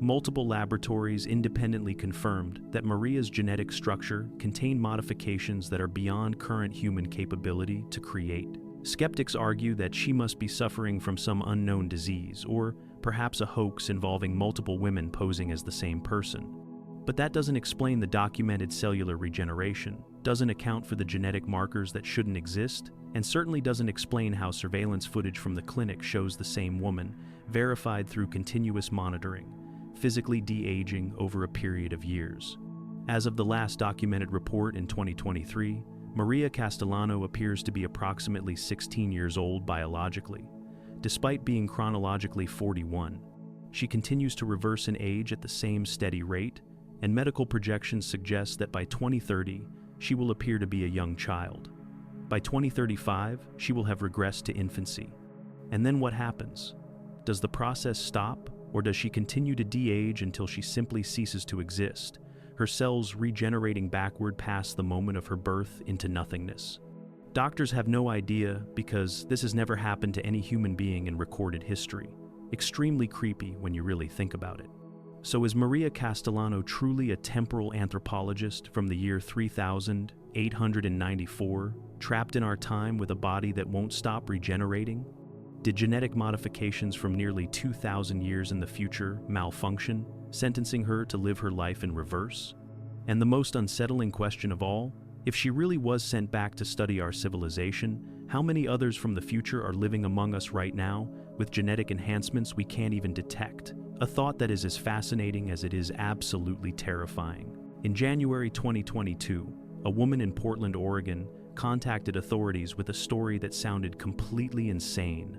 Multiple laboratories independently confirmed that Maria's genetic structure contained modifications that are beyond current human capability to create. Skeptics argue that she must be suffering from some unknown disease, or perhaps a hoax involving multiple women posing as the same person. But that doesn't explain the documented cellular regeneration, doesn't account for the genetic markers that shouldn't exist, and certainly doesn't explain how surveillance footage from the clinic shows the same woman, verified through continuous monitoring, physically de-aging over a period of years. As of the last documented report in 2023, Maria Castellano appears to be approximately 16 years old biologically. Despite being chronologically 41, she continues to reverse in age at the same steady rate, and medical projections suggest that by 2030, she will appear to be a young child. By 2035, she will have regressed to infancy. And then what happens? Does the process stop, or does she continue to de-age until she simply ceases to exist, her cells regenerating backward past the moment of her birth into nothingness? Doctors have no idea because this has never happened to any human being in recorded history. Extremely creepy when you really think about it. So is Maria Castellano truly a temporal anthropologist from the year 3,894, trapped in our time with a body that won't stop regenerating? Did genetic modifications from nearly 2,000 years in the future malfunction, sentencing her to live her life in reverse? And the most unsettling question of all, if she really was sent back to study our civilization, how many others from the future are living among us right now with genetic enhancements we can't even detect? A thought that is as fascinating as it is absolutely terrifying. In January 2022, a woman in Portland, Oregon, contacted authorities with a story that sounded completely insane.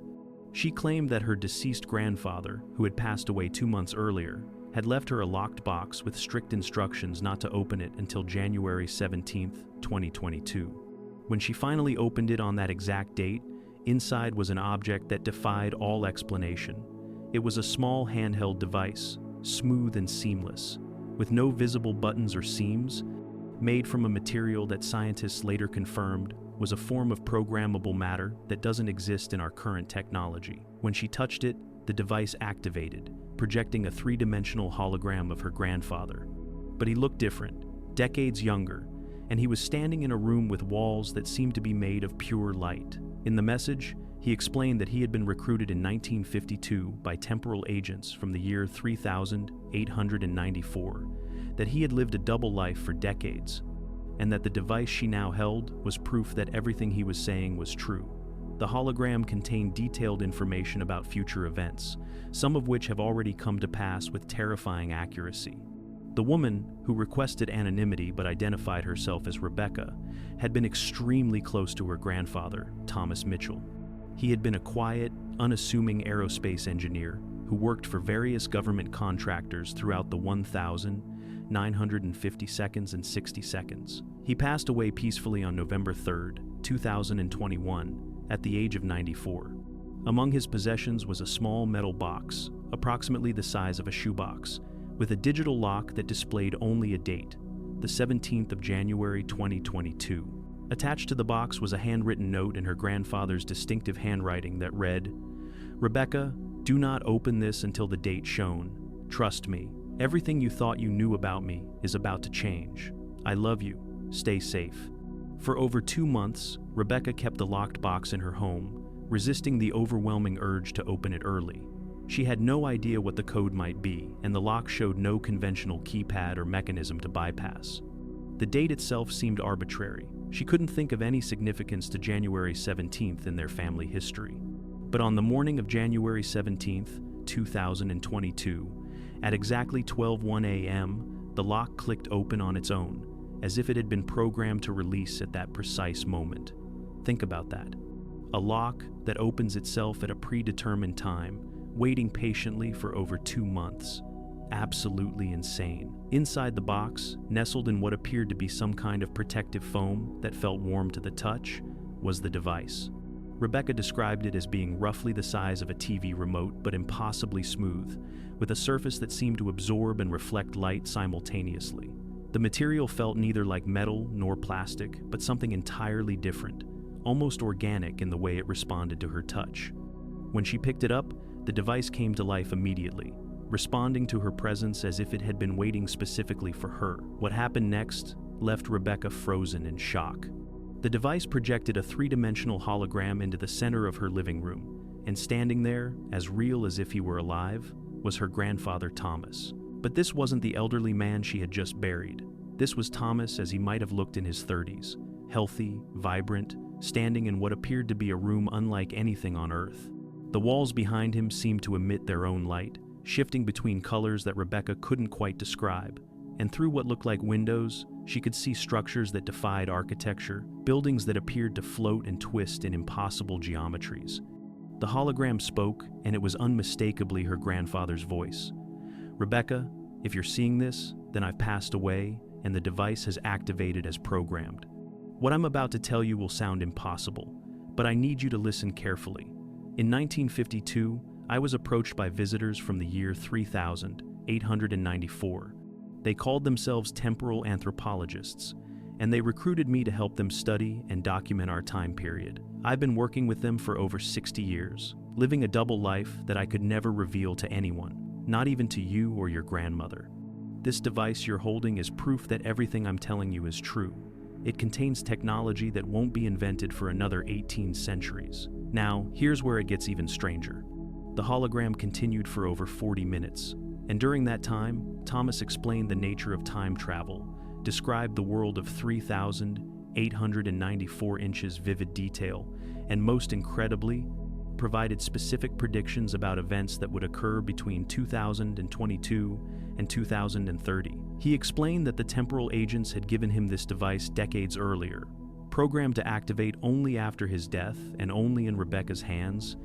She claimed that her deceased grandfather, who had passed away 2 months earlier, had left her a locked box with strict instructions not to open it until January 17, 2022. When she finally opened it on that exact date, Inside was an object that defied all explanation. It was a small handheld device, smooth and seamless, with no visible buttons or seams, made from a material that scientists later confirmed was a form of programmable matter that doesn't exist in our current technology. When she touched it, the device activated, projecting a three-dimensional hologram of her grandfather. But he looked different, decades younger, and he was standing in a room with walls that seemed to be made of pure light. In the message, he explained that he had been recruited in 1952 by temporal agents from the year 3894, that he had lived a double life for decades, and that the device she now held was proof that everything he was saying was true. The hologram contained detailed information about future events, some of which have already come to pass with terrifying accuracy. The woman, who requested anonymity but identified herself as Rebecca, had been extremely close to her grandfather, Thomas Mitchell. He had been a quiet, unassuming aerospace engineer who worked for various government contractors throughout the 1,950 seconds and 60 seconds. He passed away peacefully on November 3, 2021, at the age of 94. Among his possessions was a small metal box, approximately the size of a shoebox, with a digital lock that displayed only a date, the 17th of January 2022. Attached to the box was a handwritten note in her grandfather's distinctive handwriting that read, "Rebecca, do not open this until the date shown. Trust me, everything you thought you knew about me is about to change. I love you. Stay safe." For over 2 months, Rebecca kept the locked box in her home, resisting the overwhelming urge to open it early. She had no idea what the code might be, and the lock showed no conventional keypad or mechanism to bypass. The date itself seemed arbitrary. She couldn't think of any significance to January 17th in their family history. But on the morning of January 17th, 2022, at exactly 12:01 a.m., the lock clicked open on its own, as if it had been programmed to release at that precise moment. Think about that. A lock that opens itself at a predetermined time, waiting patiently for over 2 months. Absolutely insane. Inside the box, nestled in what appeared to be some kind of protective foam that felt warm to the touch, was the device. Rebecca described it as being roughly the size of a TV remote, but impossibly smooth, with a surface that seemed to absorb and reflect light simultaneously. The material felt neither like metal nor plastic, but something entirely different, almost organic in the way it responded to her touch. When she picked it up, the device came to life immediately, responding to her presence as if it had been waiting specifically for her. What happened next left Rebecca frozen in shock. The device projected a three-dimensional hologram into the center of her living room, and standing there, as real as if he were alive, was her grandfather Thomas. But this wasn't the elderly man she had just buried. This was Thomas as he might have looked in his 30s, healthy, vibrant, standing in what appeared to be a room unlike anything on Earth. The walls behind him seemed to emit their own light, shifting between colors that Rebecca couldn't quite describe, and through what looked like windows, she could see structures that defied architecture, buildings that appeared to float and twist in impossible geometries. The hologram spoke, and it was unmistakably her grandfather's voice. "Rebecca, if you're seeing this, then I've passed away, and the device has activated as programmed. What I'm about to tell you will sound impossible, but I need you to listen carefully. In 1952, I was approached by visitors from the year 3894. They called themselves temporal anthropologists, and they recruited me to help them study and document our time period. I've been working with them for over 60 years, living a double life that I could never reveal to anyone, not even to you or your grandmother. This device you're holding is proof that everything I'm telling you is true. It contains technology that won't be invented for another 18 centuries. Now, here's where it gets even stranger. The hologram continued for over 40 minutes, and during that time, Thomas explained the nature of time travel, described the world of 3,894 inches vivid detail, and most incredibly, provided specific predictions about events that would occur between 2022 and 2030. He explained that the temporal agents had given him this device decades earlier, programmed to activate only after his death and only in Rebecca's hands,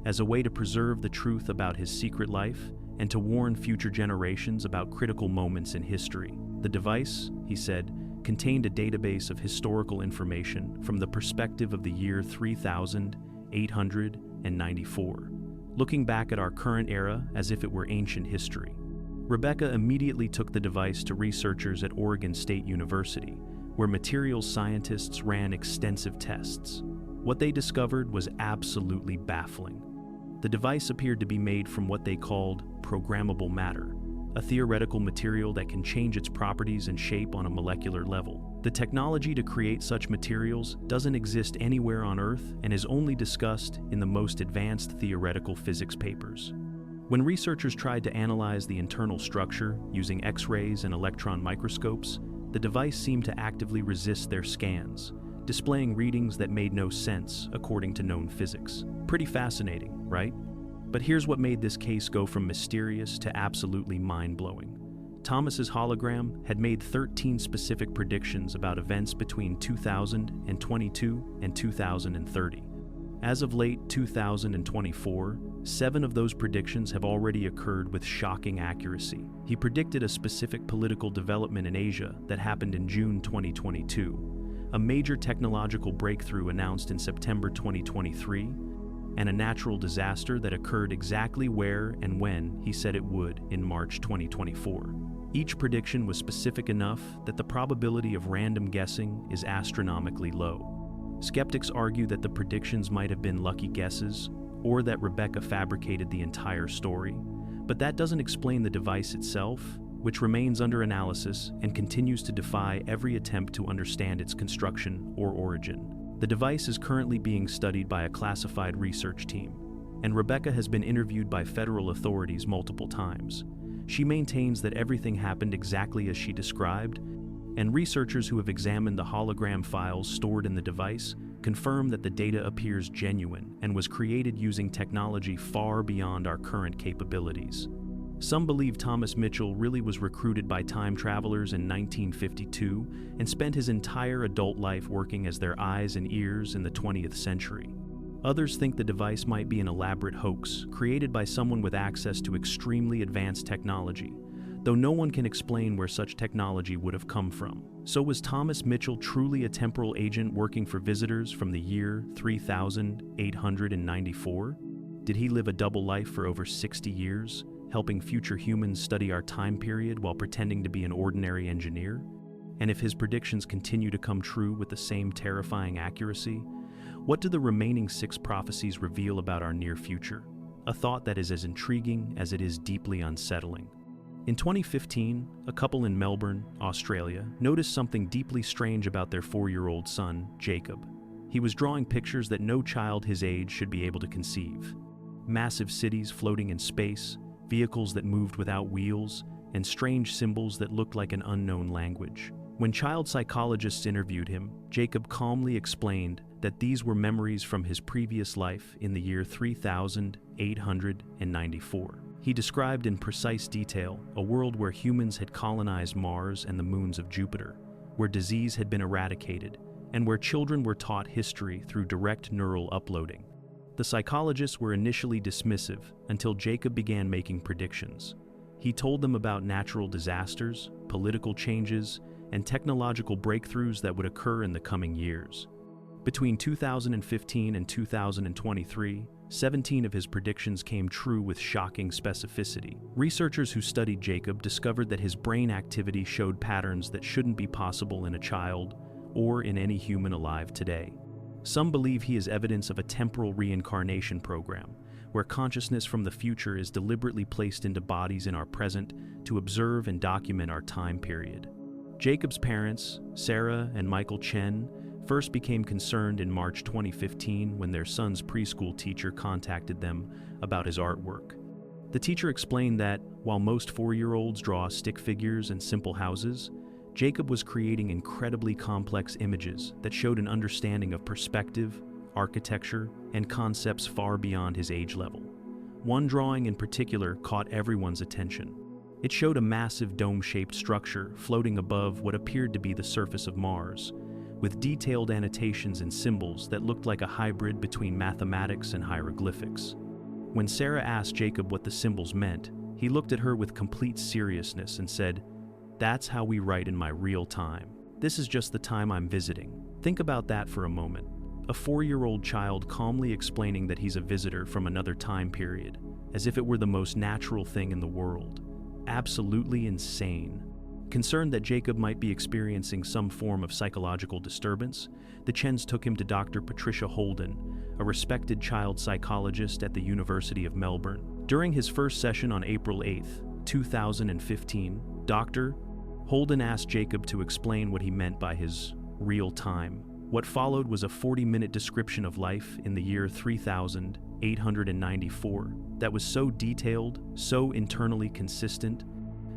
as a way to preserve the truth about his secret life and to warn future generations about critical moments in history. The device, he said, contained a database of historical information from the perspective of the year 3000 20,894, looking back at our current era as if it were ancient history. Rebecca immediately took the device to researchers at Oregon State University, where materials scientists ran extensive tests. What they discovered was absolutely baffling. The device appeared to be made from what they called programmable matter, a theoretical material that can change its properties and shape on a molecular level. The technology to create such materials doesn't exist anywhere on Earth and is only discussed in the most advanced theoretical physics papers. When researchers tried to analyze the internal structure using X-rays and electron microscopes, the device seemed to actively resist their scans, displaying readings that made no sense according to known physics. Pretty fascinating, right? But here's what made this case go from mysterious to absolutely mind-blowing. Thomas's hologram had made 13 specific predictions about events between 2022 and 2030. As of late 2024, 7 of those predictions have already occurred with shocking accuracy. He predicted a specific political development in Asia that happened in June 2022, a major technological breakthrough announced in September 2023, and a natural disaster that occurred exactly where and when he said it would in March 2024. Each prediction was specific enough that the probability of random guessing is astronomically low. Skeptics argue that the predictions might have been lucky guesses, or that Rebecca fabricated the entire story, but that doesn't explain the device itself, which remains under analysis and continues to defy every attempt to understand its construction or origin. The device is currently being studied by a classified research team, and Rebecca has been interviewed by federal authorities multiple times. She maintains that everything happened exactly as she described, and researchers who have examined the hologram files stored in the device confirm that the data appears genuine and was created using technology far beyond our current capabilities. Some believe Thomas Mitchell really was recruited by time travelers in 1952 and spent his entire adult life working as their eyes and ears in the 20th century. Others think the device might be an elaborate hoax created by someone with access to extremely advanced technology, though no one can explain where such technology would have come from. So was Thomas Mitchell truly a temporal agent working for visitors from the year 3894? Did he live a double life for over 60 years, helping future humans study our time period while pretending to be an ordinary engineer? And if his predictions continue to come true with the same terrifying accuracy, what do the remaining 6 prophecies reveal about our near future? A thought that is as intriguing as it is deeply unsettling. In 2015, a couple in Melbourne, Australia, noticed something deeply strange about their 4-year-old son, Jacob. He was drawing pictures that no child his age should be able to conceive. Massive cities floating in space, vehicles that moved without wheels, and strange symbols that looked like an unknown language. When child psychologists interviewed him, Jacob calmly explained that these were memories from his previous life in the year 3894. He described in precise detail a world where humans had colonized Mars and the moons of Jupiter, where disease had been eradicated, and where children were taught history through direct neural uploading. The psychologists were initially dismissive until Jacob began making predictions. He told them about natural disasters, political changes, and technological breakthroughs that would occur in the coming years. Between 2015 and 2023, 17 of his predictions came true with shocking specificity. Researchers who studied Jacob discovered that his brain activity showed patterns that shouldn't be possible in a child or in any human alive today. Some believe he is evidence of a temporal reincarnation program, where consciousness from the future is deliberately placed into bodies in our present to observe and document our time period. Jacob's parents, Sarah and Michael Chen, first became concerned in March 2015 when their son's preschool teacher contacted them about his artwork. The teacher explained that, while most 4-year-olds draw stick figures and simple houses, Jacob was creating incredibly complex images that showed an understanding of perspective, architecture, and concepts far beyond his age level. One drawing in particular caught everyone's attention. It showed a massive dome-shaped structure floating above what appeared to be the surface of Mars, with detailed annotations and symbols that looked like a hybrid between mathematics and hieroglyphics. When Sarah asked Jacob what the symbols meant, he looked at her with complete seriousness and said, "That's how we write in my real time. This is just the time I'm visiting." Think about that for a moment. A 4-year-old child calmly explaining that he's a visitor from another time period, as if it were the most natural thing in the world. Absolutely insane. Concerned that Jacob might be experiencing some form of psychological disturbance, the Chens took him to Dr. Patricia Holden, a respected child psychologist at the University of Melbourne. During his first session on April 8, 2015, Dr. Holden asked Jacob to explain what he meant by his real time. What followed was a 40-minute description of life in the year 3894 that was so detailed, so internally consistent,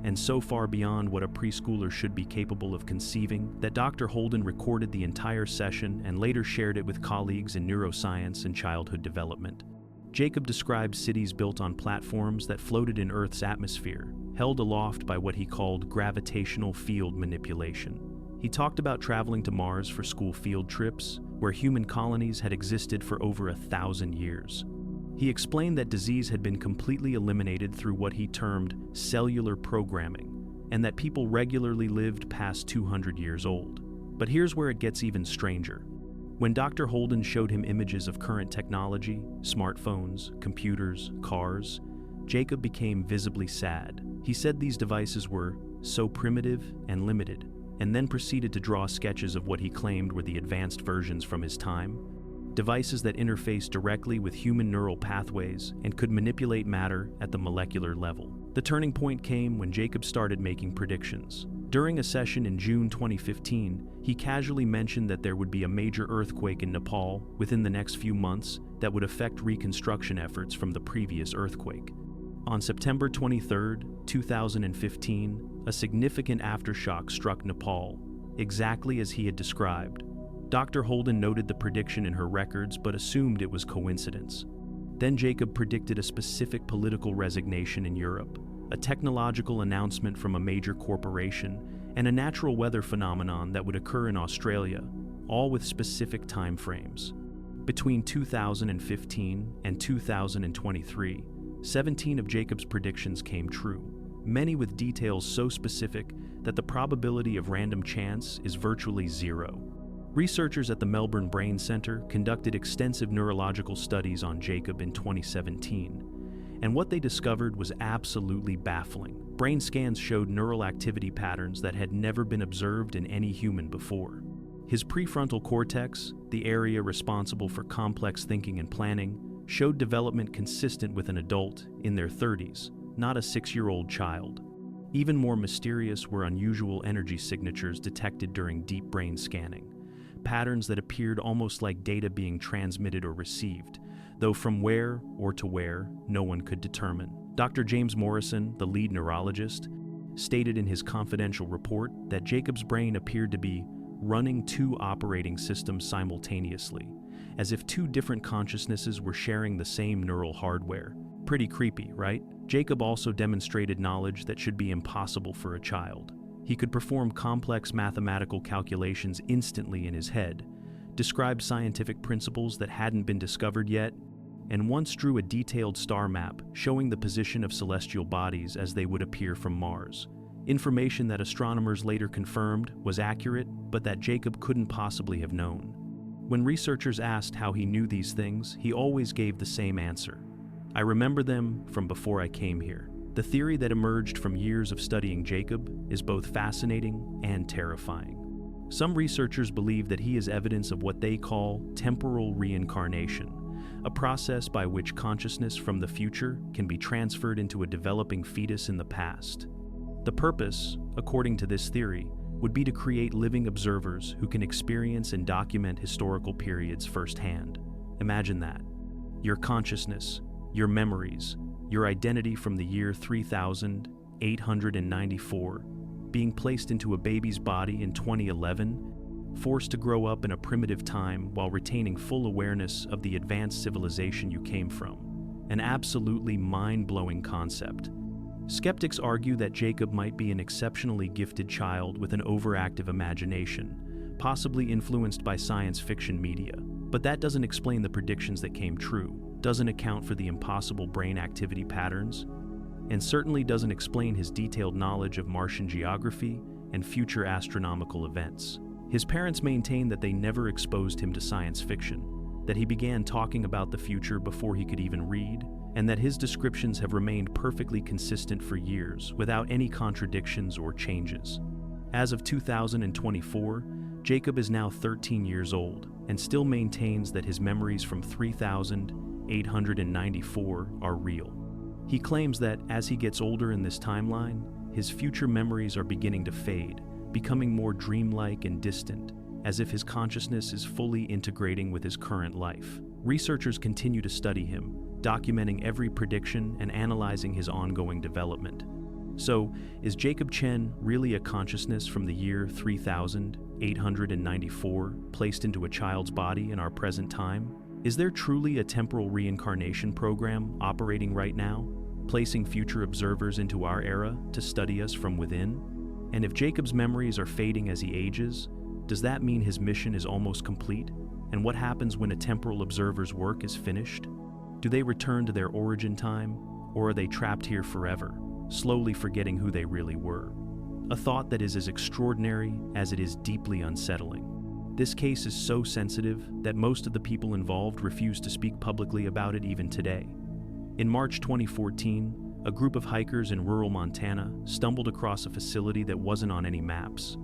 and so far beyond what a preschooler should be capable of conceiving that Dr. Holden recorded the entire session and later shared it with colleagues in neuroscience and childhood development. Jacob described cities built on platforms that floated in Earth's atmosphere, held aloft by what he called gravitational field manipulation. He talked about traveling to Mars for school field trips, where human colonies had existed for over 1,000 years. He explained that disease had been completely eliminated through what he termed cellular programming, and that people regularly lived past 200 years old. But here's where it gets even stranger. When Dr. Holden showed him images of current technology, smartphones, computers, cars, Jacob became visibly sad. He said these devices were so primitive and limited, and then proceeded to draw sketches of what he claimed were the advanced versions from his time. Devices that interface directly with human neural pathways and could manipulate matter at the molecular level. The turning point came when Jacob started making predictions. During a session in June 2015, he casually mentioned that there would be a major earthquake in Nepal within the next few months that would affect reconstruction efforts from the previous earthquake. On September 23, 2015, a significant aftershock struck Nepal, exactly as he had described. Dr. Holden noted the prediction in her records but assumed it was coincidence. Then Jacob predicted a specific political resignation in Europe, a technological announcement from a major corporation, and a natural weather phenomenon that would occur in Australia, all with specific time frames. Between 2015 and 2023, 17 of Jacob's predictions came true, many with details so specific that the probability of random chance is virtually zero. Researchers at the Melbourne Brain Center conducted extensive neurological studies on Jacob in 2017, and what they discovered was absolutely baffling. Brain scans showed neural activity patterns that had never been observed in any human before. His prefrontal cortex, the area responsible for complex thinking and planning, showed development consistent with an adult in their 30s, not a 6-year-old child. Even more mysterious were unusual energy signatures detected during deep brain scanning, patterns that appeared almost like data being transmitted or received, though from where or to where, no one could determine. Dr. James Morrison, the lead neurologist, stated in his confidential report that Jacob's brain appeared to be running 2 operating systems simultaneously, as if 2 different consciousnesses were sharing the same neural hardware. Pretty creepy, right? Jacob also demonstrated knowledge that should be impossible for a child. He could perform complex mathematical calculations instantly in his head, described scientific principles that hadn't been discovered yet, and once drew a detailed star map showing the position of celestial bodies as they would appear from Mars. Information that astronomers later confirmed was accurate, but that Jacob couldn't possibly have known. When researchers asked how he knew these things, he always gave the same answer. I remember them from before I came here. The theory that emerged from years of studying Jacob is both fascinating and terrifying. Some researchers believe that he is evidence of what they call temporal reincarnation, a process by which consciousness from the future can be transferred into a developing fetus in the past. The purpose, according to this theory, would be to create living observers who can experience and document historical periods firsthand. Imagine that. Your consciousness, your memories, your identity from the year 3894, being placed into a baby's body in 2011, forced to grow up in a primitive time while retaining full awareness of the advanced civilization you came from. An absolutely mind-blowing concept. Skeptics argue that Jacob might be an exceptionally gifted child with an overactive imagination, possibly influenced by science fiction media. But that doesn't explain the predictions that came true, doesn't account for the impossible brain activity patterns, and certainly doesn't explain his detailed knowledge of Martian geography and future astronomical events. His parents maintain that they never exposed him to science fiction, that he began talking about the future before he could even read, and that his descriptions have remained perfectly consistent for years without any contradictions or changes. As of 2024, Jacob is now 13 years old and still maintains that his memories from 3,894 are real. He claims that as he gets older in this timeline, his future memories are beginning to fade, becoming more dreamlike and distant, as if his consciousness is fully integrating with his current life. Researchers continue to study him, documenting every prediction and analyzing his ongoing development. So, is Jacob Chen really a consciousness from the year 3,894 placed into a child's body in our present time? Is there truly a temporal reincarnation program operating right now, placing future observers into our era to study us from within? And if Jacob's memories are fading as he ages, does that mean his mission is almost complete? And what happens when a temporal observer's work is finished? Do they return to their origin time, or are they trapped here forever, slowly forgetting who they really were? A thought that is as extraordinary as it is deeply unsettling. This case is so sensitive that most of the people involved refuse to speak publicly about it even today. In March 2014, a group of hikers in rural Montana stumbled across a facility that wasn't on any maps.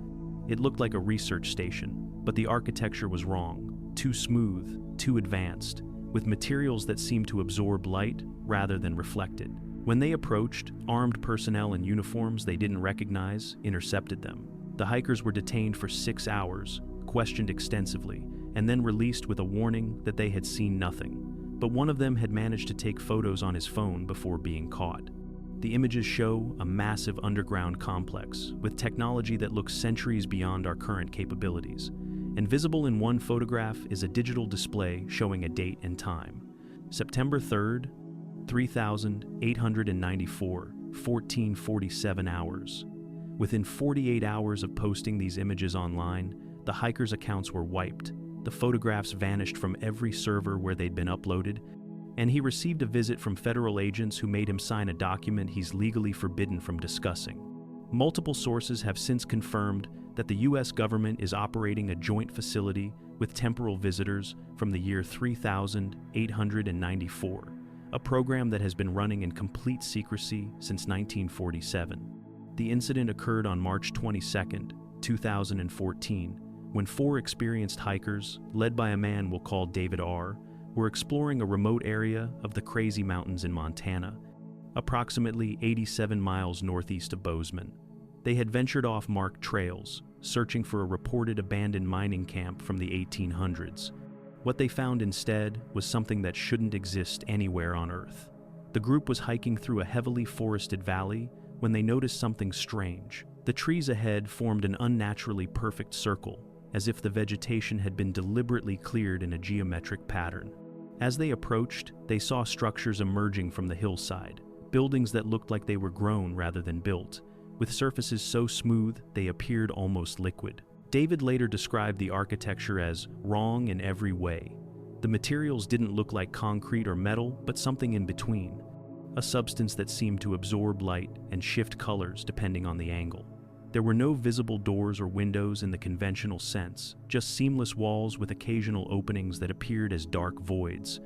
It looked like a research station, but the architecture was wrong, too smooth, too advanced, with materials that seemed to absorb light rather than reflect it. When they approached, armed personnel in uniforms they didn't recognize intercepted them. The hikers were detained for 6 hours, questioned extensively, and then released with a warning that they had seen nothing. But one of them had managed to take photos on his phone before being caught. The images show a massive underground complex with technology that looks centuries beyond our current capabilities. And visible in one photograph is a digital display showing a date and time. September 3rd, 3,894, 14:47 hours. Within 48 hours of posting these images online, the hikers' accounts were wiped. The photographs vanished from every server where they'd been uploaded, and he received a visit from federal agents who made him sign a document he's legally forbidden from discussing. Multiple sources have since confirmed that the U.S. government is operating a joint facility with temporal visitors from the year 3,894, a program that has been running in complete secrecy since 1947. The incident occurred on March 22, 2014, when 4 experienced hikers, led by a man we'll call David R., were exploring a remote area of the Crazy Mountains in Montana, approximately 87 miles northeast of Bozeman. They had ventured off marked trails, searching for a reported abandoned mining camp from the 1800s. What they found instead was something that shouldn't exist anywhere on Earth. The group was hiking through a heavily forested valley when they noticed something strange. The trees ahead formed an unnaturally perfect circle, as if the vegetation had been deliberately cleared in a geometric pattern. As they approached, they saw structures emerging from the hillside, buildings that looked like they were grown rather than built, with surfaces so smooth they appeared almost liquid. David later described the architecture as wrong in every way. The materials didn't look like concrete or metal, but something in between, a substance that seemed to absorb light and shift colors depending on the angle. There were no visible doors or windows in the conventional sense, just seamless walls with occasional openings that appeared as dark voids.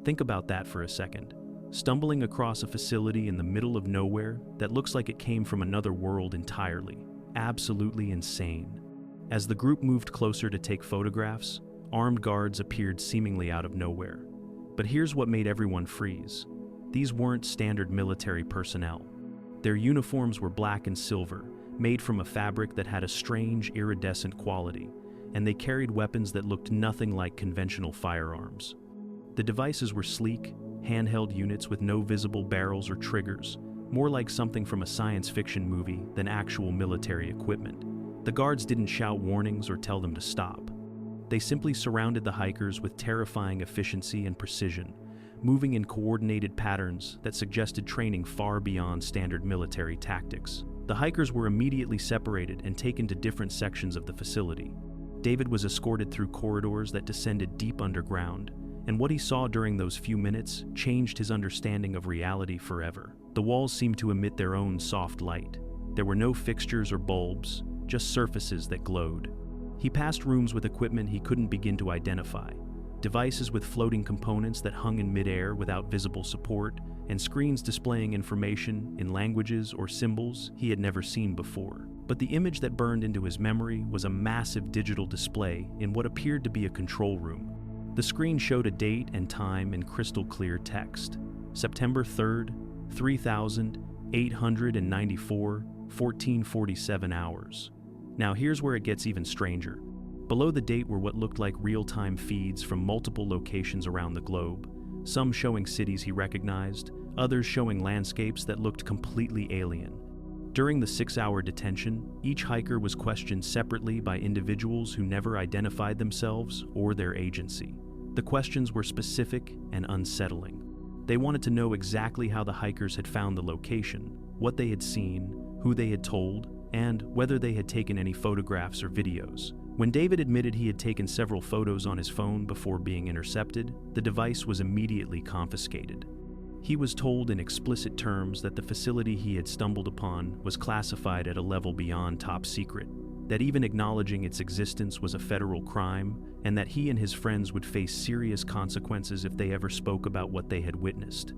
Think about that for a second. Stumbling across a facility in the middle of nowhere that looks like it came from another world entirely. Absolutely insane. As the group moved closer to take photographs, armed guards appeared seemingly out of nowhere. But here's what made everyone freeze. These weren't standard military personnel. Their uniforms were black and silver, made from a fabric that had a strange iridescent quality, and they carried weapons that looked nothing like conventional firearms. The devices were sleek, handheld units with no visible barrels or triggers, more like something from a science fiction movie than actual military equipment. The guards didn't shout warnings or tell them to stop. They simply surrounded the hikers with terrifying efficiency and precision, moving in coordinated patterns that suggested training far beyond standard military tactics. The hikers were immediately separated and taken to different sections of the facility. David was escorted through corridors that descended deep underground, and what he saw during those few minutes changed his understanding of reality forever. The walls seemed to emit their own soft light. There were no fixtures or bulbs, just surfaces that glowed. He passed rooms with equipment he couldn't begin to identify, devices with floating components that hung in midair without visible support, and screens displaying information in languages or symbols he had never seen before. But the image that burned into his memory was a massive digital display in what appeared to be a control room. The screen showed a date and time in crystal clear text. September 3rd, 3,894, 1447 hours. Now here's where it gets even stranger. Below the date were what looked like real-time feeds from multiple locations around the globe, some showing cities he recognized, others showing landscapes that looked completely alien. During the 6-hour detention, each hiker was questioned separately by individuals who never identified themselves or their agency. The questions were specific and unsettling. They wanted to know exactly how the hikers had found the location, what they had seen, who they had told, and whether they had taken any photographs or videos. When David admitted he had taken several photos on his phone before being intercepted, the device was immediately confiscated. He was told in explicit terms that the facility he had stumbled upon was classified at a level beyond top secret, that even acknowledging its existence was a federal crime, and that he and his friends would face serious consequences if they ever spoke about what they had witnessed.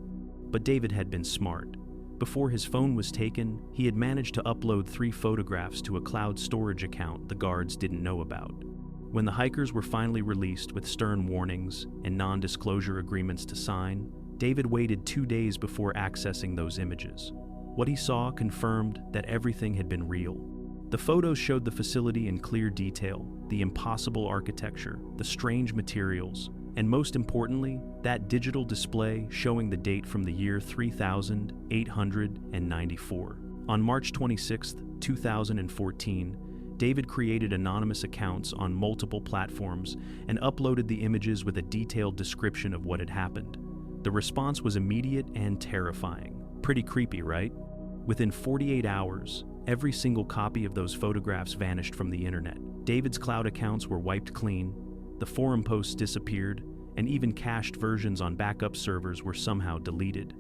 But David had been smart. Before his phone was taken, he had managed to upload 3 photographs to a cloud storage account the guards didn't know about. When the hikers were finally released with stern warnings and non-disclosure agreements to sign, David waited 2 days before accessing those images. What he saw confirmed that everything had been real. The photos showed the facility in clear detail, the impossible architecture, the strange materials, and most importantly, that digital display showing the date from the year 3894. On March 26, 2014, David created anonymous accounts on multiple platforms and uploaded the images with a detailed description of what had happened. The response was immediate and terrifying. Pretty creepy, right? Within 48 hours, every single copy of those photographs vanished from the internet. David's cloud accounts were wiped clean, the forum posts disappeared, and even cached versions on backup servers were somehow deleted.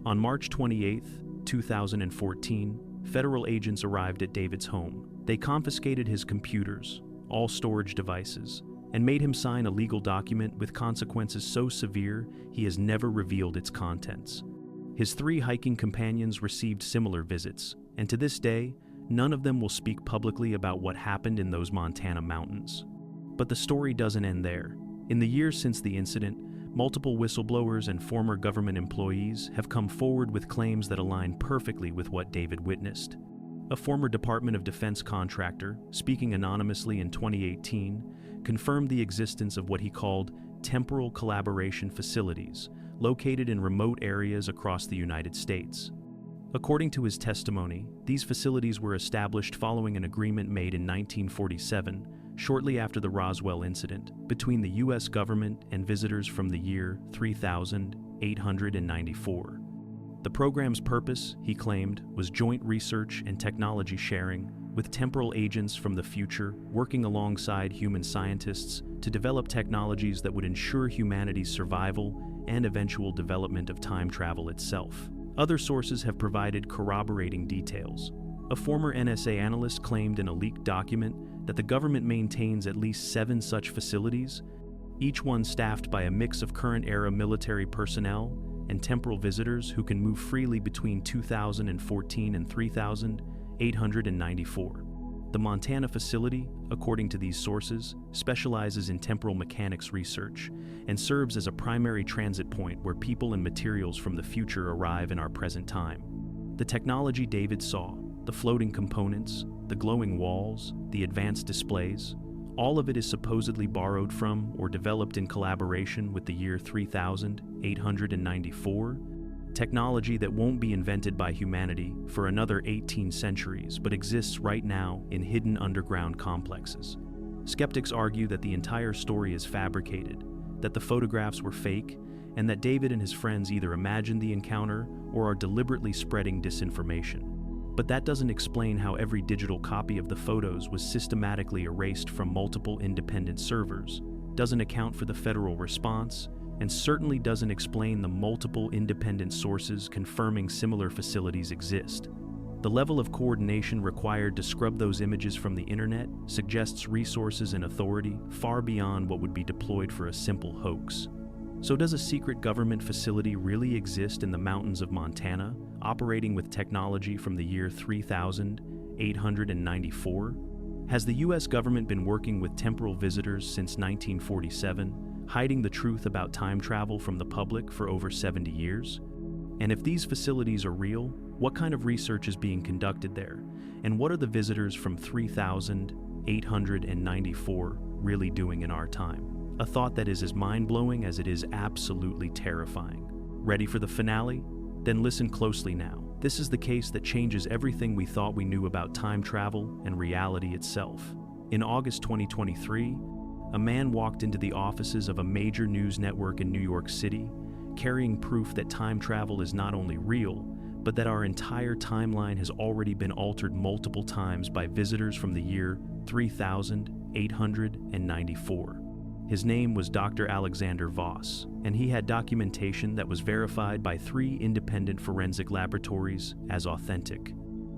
On March 28, 2014, federal agents arrived at David's home. They confiscated his computers, all storage devices, and made him sign a legal document with consequences so severe he has never revealed its contents. His 3 hiking companions received similar visits, and to this day, none of them will speak publicly about what happened in those Montana mountains. But the story doesn't end there. In the years since the incident, multiple whistleblowers and former government employees have come forward with claims that align perfectly with what David witnessed. A former Department of Defense contractor, speaking anonymously in 2018, confirmed the existence of what he called temporal collaboration facilities, located in remote areas across the United States. According to his testimony, these facilities were established following an agreement made in 1947, shortly after the Roswell incident, between the U.S. government and visitors from the year 3894. The program's purpose, he claimed, was joint research and technology sharing, with temporal agents from the future working alongside human scientists to develop technologies that would ensure humanity's survival and eventual development of time travel itself. Other sources have provided corroborating details. A former NSA analyst claimed in a leaked document that the government maintains at least 7 such facilities, each one staffed by a mix of current-era military personnel and temporal visitors who can move freely between 2014 and 3894. The Montana facility, according to these sources, specializes in temporal mechanics research and serves as a primary transit point where people and materials from the future arrive in our present time. The technology David saw, the floating components, the glowing walls, the advanced displays, all of it is supposedly borrowed from or developed in collaboration with the year 3894, technology that won't be invented by humanity for another 18 centuries but exists right now in hidden underground complexes. Skeptics argue that the entire story is fabricated, that the photographs were fake, and that David and his friends either imagined the encounter or are deliberately spreading disinformation. But that doesn't explain how every digital copy of the photos was systematically erased from multiple independent servers, doesn't account for the federal response, and certainly doesn't explain the multiple independent sources confirming similar facilities exist. The level of coordination required to scrub those images from the internet suggests resources and authority far beyond what would be deployed for a simple hoax. So does a secret government facility really exist in the mountains of Montana, operating with technology from the year 3894? Has the US government been working with temporal visitors since 1947, hiding the truth about time travel from the public for over 70 years? And if these facilities are real, what kind of research is being conducted there? And what are the visitors from 3894 really doing in our time? A thought that is as mind-blowing as it is absolutely terrifying. Ready for the finale? Then listen closely now. This is the case that changes everything we thought we knew about time travel and reality itself. In August 2023, a man walked into the offices of a major news network in New York City, carrying proof that time travel is not only real, but that our entire timeline has already been altered multiple times by visitors from the year 3894. His name was Dr. Alexander Voss, and he had documentation that was verified by 3 independent forensic laboratories as authentic.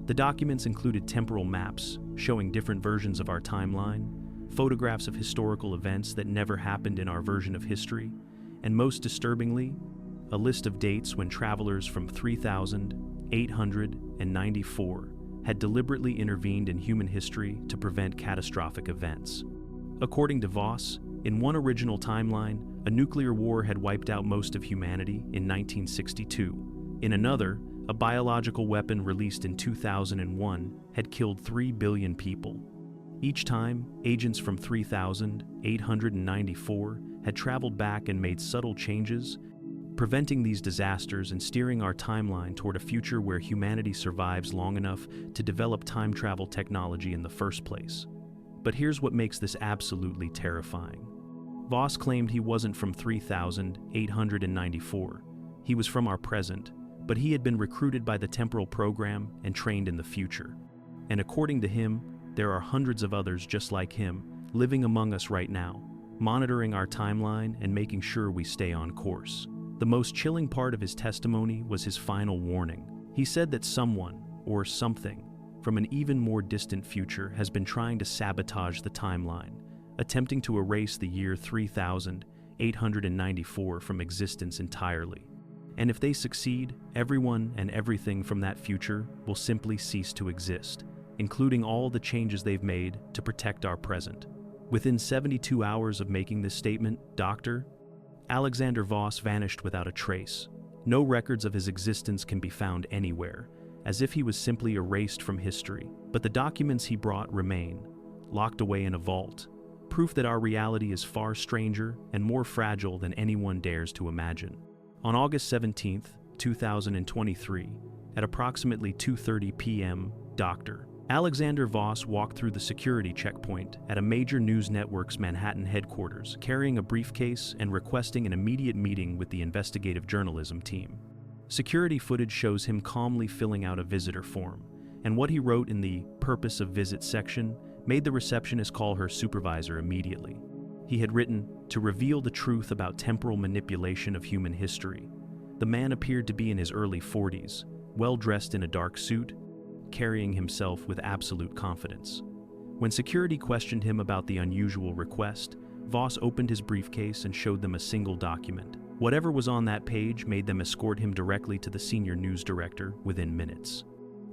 The documents included temporal maps showing different versions of our timeline, photographs of historical events that never happened in our version of history, and most disturbingly, a list of dates when travelers from 3894 had deliberately intervened in human history to prevent catastrophic events. According to Voss, in one original timeline, a nuclear war had wiped out most of humanity in 1962. In another, a biological weapon released in 2001 had killed 3 billion people. Each time, agents from 3894 had traveled back and made subtle changes, preventing these disasters and steering our timeline toward a future where humanity survives long enough to develop time travel technology in the first place. But here's what makes this absolutely terrifying. Voss claimed he wasn't from 3894. He was from our present, but he had been recruited by the temporal program and trained in the future. And according to him, there are hundreds of others just like him, living among us right now, monitoring our timeline and making sure we stay on course. The most chilling part of his testimony was his final warning. He said that someone, or something, from an even more distant future has been trying to sabotage the timeline, attempting to erase the year 3894 from existence entirely. And if they succeed, everyone and everything from that future will simply cease to exist, including all the changes they've made to protect our present. Within 72 hours of making this statement, Dr. Alexander Voss vanished without a trace. No records of his existence can be found anywhere, as if he was simply erased from history. But the documents he brought remain, locked away in a vault, proof that our reality is far stranger and more fragile than anyone dares to imagine. On August 17, 2023, at approximately 2:30 p.m., Dr. Alexander Voss walked through the security checkpoint at a major news network's Manhattan headquarters, carrying a briefcase and requesting an immediate meeting with the investigative journalism team. Security footage shows him calmly filling out a visitor form, and what he wrote in the "Purpose of Visit" section made the receptionist call her supervisor immediately. He had written, "To reveal the truth about temporal manipulation of human history." The man appeared to be in his early 40s, well dressed in a dark suit, carrying himself with absolute confidence. When security questioned him about the unusual request, Voss opened his briefcase and showed them a single document. Whatever was on that page made them escort him directly to the senior news director within minutes.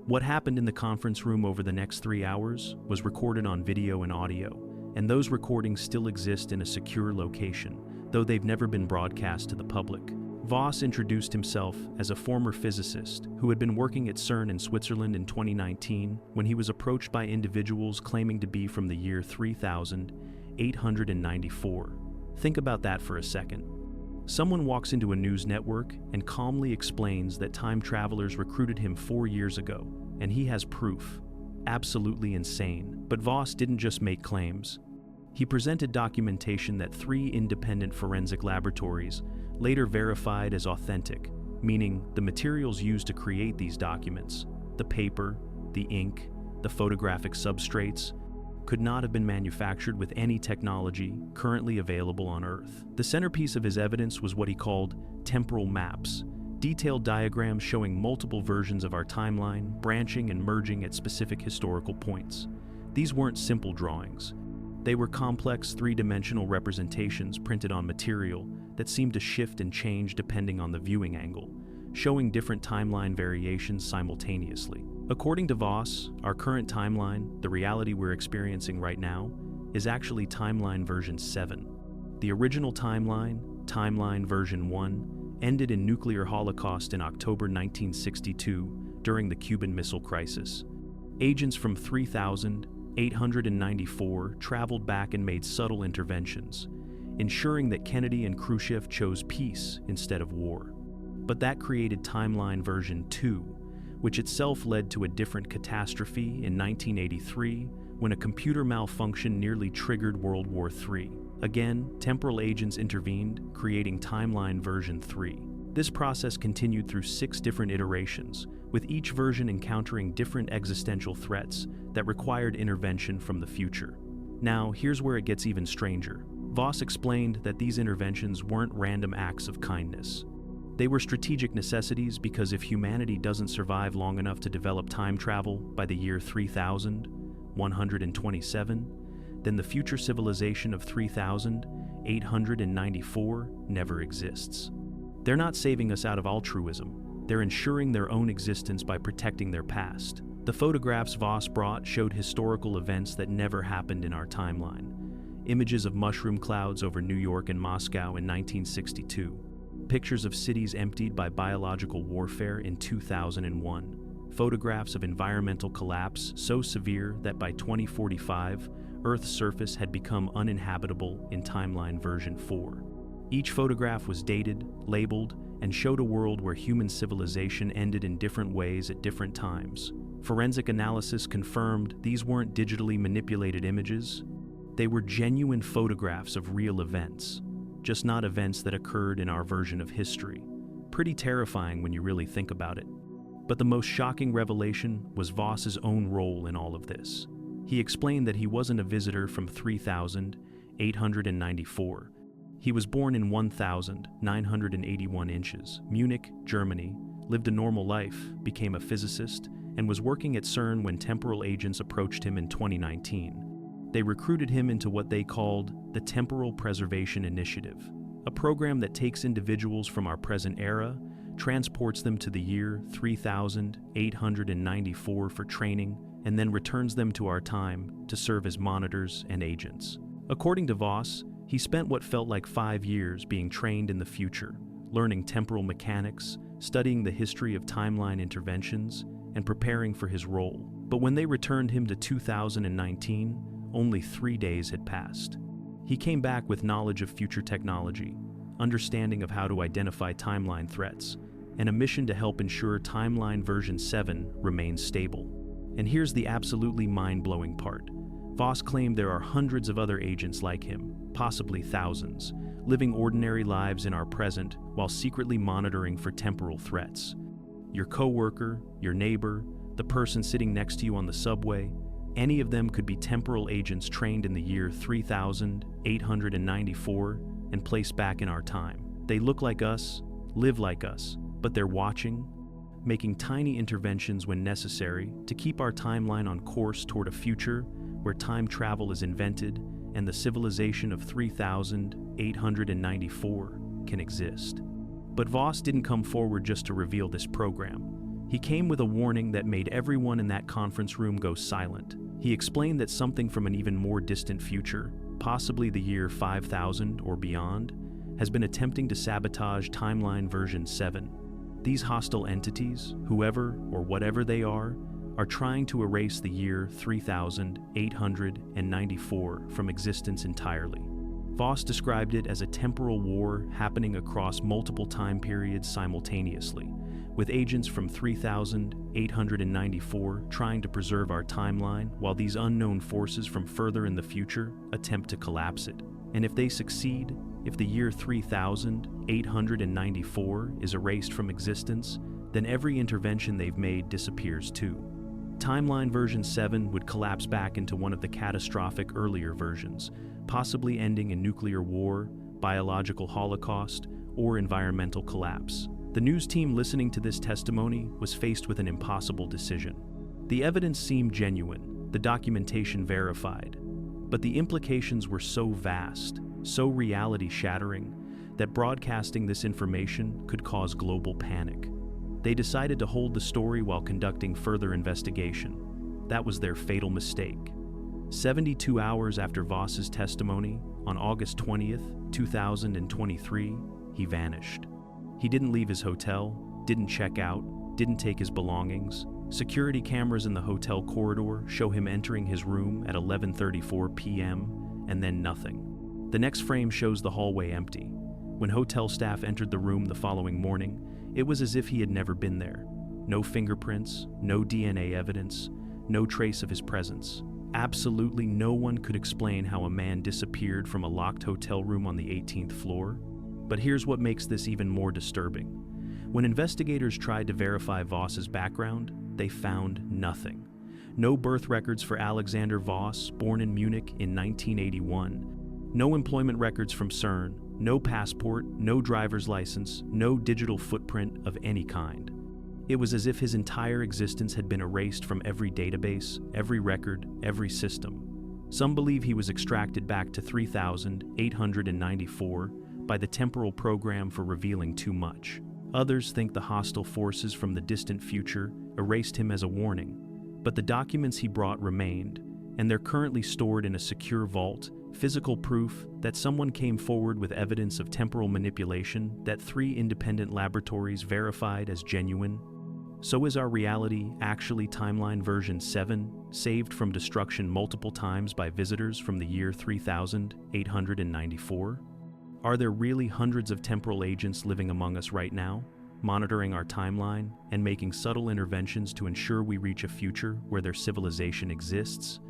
What happened in the conference room over the next 3 hours was recorded on video and audio, and those recordings still exist in a secure location, though they've never been broadcast to the public. Voss introduced himself as a former physicist who had been working at CERN in Switzerland in 2019 when he was approached by individuals claiming to be from the year 3894. Think about that for a second. Someone walks into a news network and calmly explains that time travelers recruited him 4 years ago, and he has proof. Absolutely insane. But Voss didn't just make claims. He presented documentation that 3 independent forensic laboratories later verified as authentic, meaning the materials used to create these documents, the paper, the ink, the photographic substrates, could not have been manufactured with any technology currently available on Earth. The centerpiece of his evidence was what he called temporal maps, Detailed diagrams showing multiple versions of our timeline, branching and merging at specific historical points. These weren't simple drawings. They were complex three-dimensional representations printed on material that seemed to shift and change depending on the viewing angle, showing different timeline variations simultaneously. According to Voss, our current timeline, the reality we're experiencing right now, is actually timeline version 7. The original timeline version 1, ended in nuclear holocaust in October 1962 during the Cuban Missile Crisis. Agents from 3,894 traveled back and made subtle interventions, ensuring that Kennedy and Khrushchev chose peace instead of war. But that created timeline version 2, which itself led to a different catastrophe in 1983 when a computer malfunction nearly triggered World War III. Again, temporal agents intervened, creating timeline version 3. This process continued through 6 different iterations, with each version encountering different existential threats that required intervention from the future. Now, here's where it gets even stranger. Voss explained that these interventions weren't random acts of kindness. They were strategic necessities because if humanity doesn't survive long enough to develop time travel by the year 3127, then the future civilization of 3894 never exists. They're not saving us out of altruism. They're ensuring their own existence by protecting their past. The photographs Voss brought showed historical events that never happened in our timeline. Images of mushroom clouds over New York and Moscow in 1962. Pictures of cities emptied by biological warfare in 2001. Photographs of environmental collapse so severe that by 2045, Earth's surface had become uninhabitable in timeline version 4. Each photograph was dated, labeled, and showed a world where human civilization ended in different ways at different times. Forensic analysis confirmed these weren't digitally manipulated images. They were genuine photographs of real events, just not events that occurred in our version of history. Pretty terrifying when you really think about it. But the most shocking revelation was Voss's own role in all of this. He explained that he wasn't a visitor from 3894. He was born in 1981 inches, Munich, Germany, lived a normal life, became a physicist, and was working at CERN when temporal agents approached him in 2019. They recruited him into what they called the Temporal Preservation Initiative, a program that takes individuals from our present era, transports them to the year 3894 for training, and then returns them to our time to serve as monitors and agents. According to Voss, he spent what felt like 5 years being trained in the future, learning temporal mechanics, studying the history of timeline interventions, and preparing for his role. But when they returned him to 2019, only 3 days had passed. He came back with knowledge of future technology, understanding of how to identify timeline threats, and a mission to help ensure timeline version 7 remains stable. And here's the absolutely mind-blowing part. Voss claimed there are hundreds of other agents like him, possibly thousands, living ordinary lives in our present while secretly monitoring for temporal threats. Your coworker, your neighbor, the person sitting next to you on the subway, any of them could be temporal agents trained in the year 3894 and placed back in our time. They look like us, live like us, but they're watching, making tiny interventions when necessary to keep our timeline on course toward a future where time travel is invented and the civilization of 3894 can exist. But Voss didn't come forward just to reveal this program. He came with a warning that made everyone in that conference room go silent. He explained that something from an even more distant future, possibly the year 5000 or beyond, has been attempting to sabotage timeline version 7. These hostile entities, whoever or whatever they are trying to erase the year 3894 from existence entirely. Voss described it as a temporal war happening across multiple time periods simultaneously, with agents from 3894 trying to preserve our timeline while these unknown forces from further in the future attempt to collapse it. And if they succeed, if the year 3894 is erased from existence, then every intervention they've made disappears too. Timeline version 7 would collapse back into one of the catastrophic earlier versions, possibly ending in nuclear war, biological holocaust, or environmental collapse. The news team listening to this testimony was faced with an impossible decision. The evidence seemed genuine, the documentation verified, but the implications were so vast, so reality-shattering, that broadcasting this information could cause global panic. They decided to hold the story while conducting further investigation. That was their fatal mistake. 72 hours after Voss's testimony, on August 20th, 2023, he vanished. He didn't leave his hotel, didn't check out, didn't take his belongings. Security cameras in the hotel corridor show him entering his room at 11:34 p.m. and then nothing. The next frame shows the hallway empty. When hotel staff entered the room the following morning, it was as if he had never been there. No fingerprints, no DNA evidence, no trace of his presence. Absolutely no one could explain how a man disappeared from a locked hotel room on the 18th floor. But here's what makes this even more disturbing. When investigators tried to verify Voss's background, they found nothing. No birth records for Alexander Voss, born in Munich in 1981. No employment records from CERN, no passport, no driver's license, no digital footprint of any kind. It was as if his entire existence had been erased from every database, every record, every system. Some believe he was extracted back to 3894 by the temporal program for revealing too much. Others think the hostile forces from the distant future erased him as a warning, but the documents he brought remained, and they're currently stored in a secure vault, physical proof that someone came forward with evidence of temporal manipulation that 3 independent laboratories verified as genuine. So is our reality actually timeline version 7, saved from destruction multiple times by visitors from the year 3894? Are there really hundreds of temporal agents living among us right now, monitoring our timeline and making subtle interventions to ensure we reach a future where their civilization exists?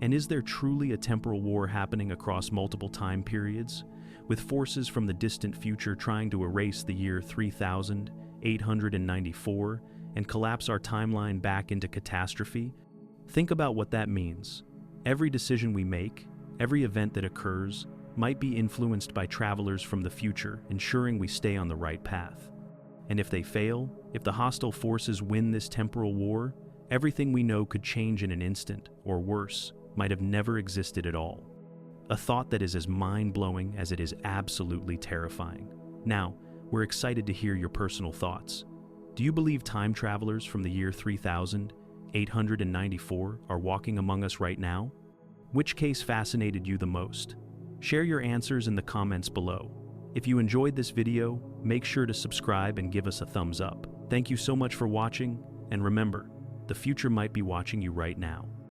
And is there truly a temporal war happening across multiple time periods, with forces from the distant future trying to erase the year 3894 and collapse our timeline back into catastrophe? Think about what that means. Every decision we make, every event that occurs, might be influenced by travelers from the future, ensuring we stay on the right path. And if they fail, if the hostile forces win this temporal war, everything we know could change in an instant, or worse, might have never existed at all. A thought that is as mind-blowing as it is absolutely terrifying. Now, we're excited to hear your personal thoughts. Do you believe time travelers from the year 3894 are walking among us right now? Which case fascinated you the most? Share your answers in the comments below. If you enjoyed this video, make sure to subscribe and give us a thumbs up. Thank you so much for watching, and remember, the future might be watching you right now.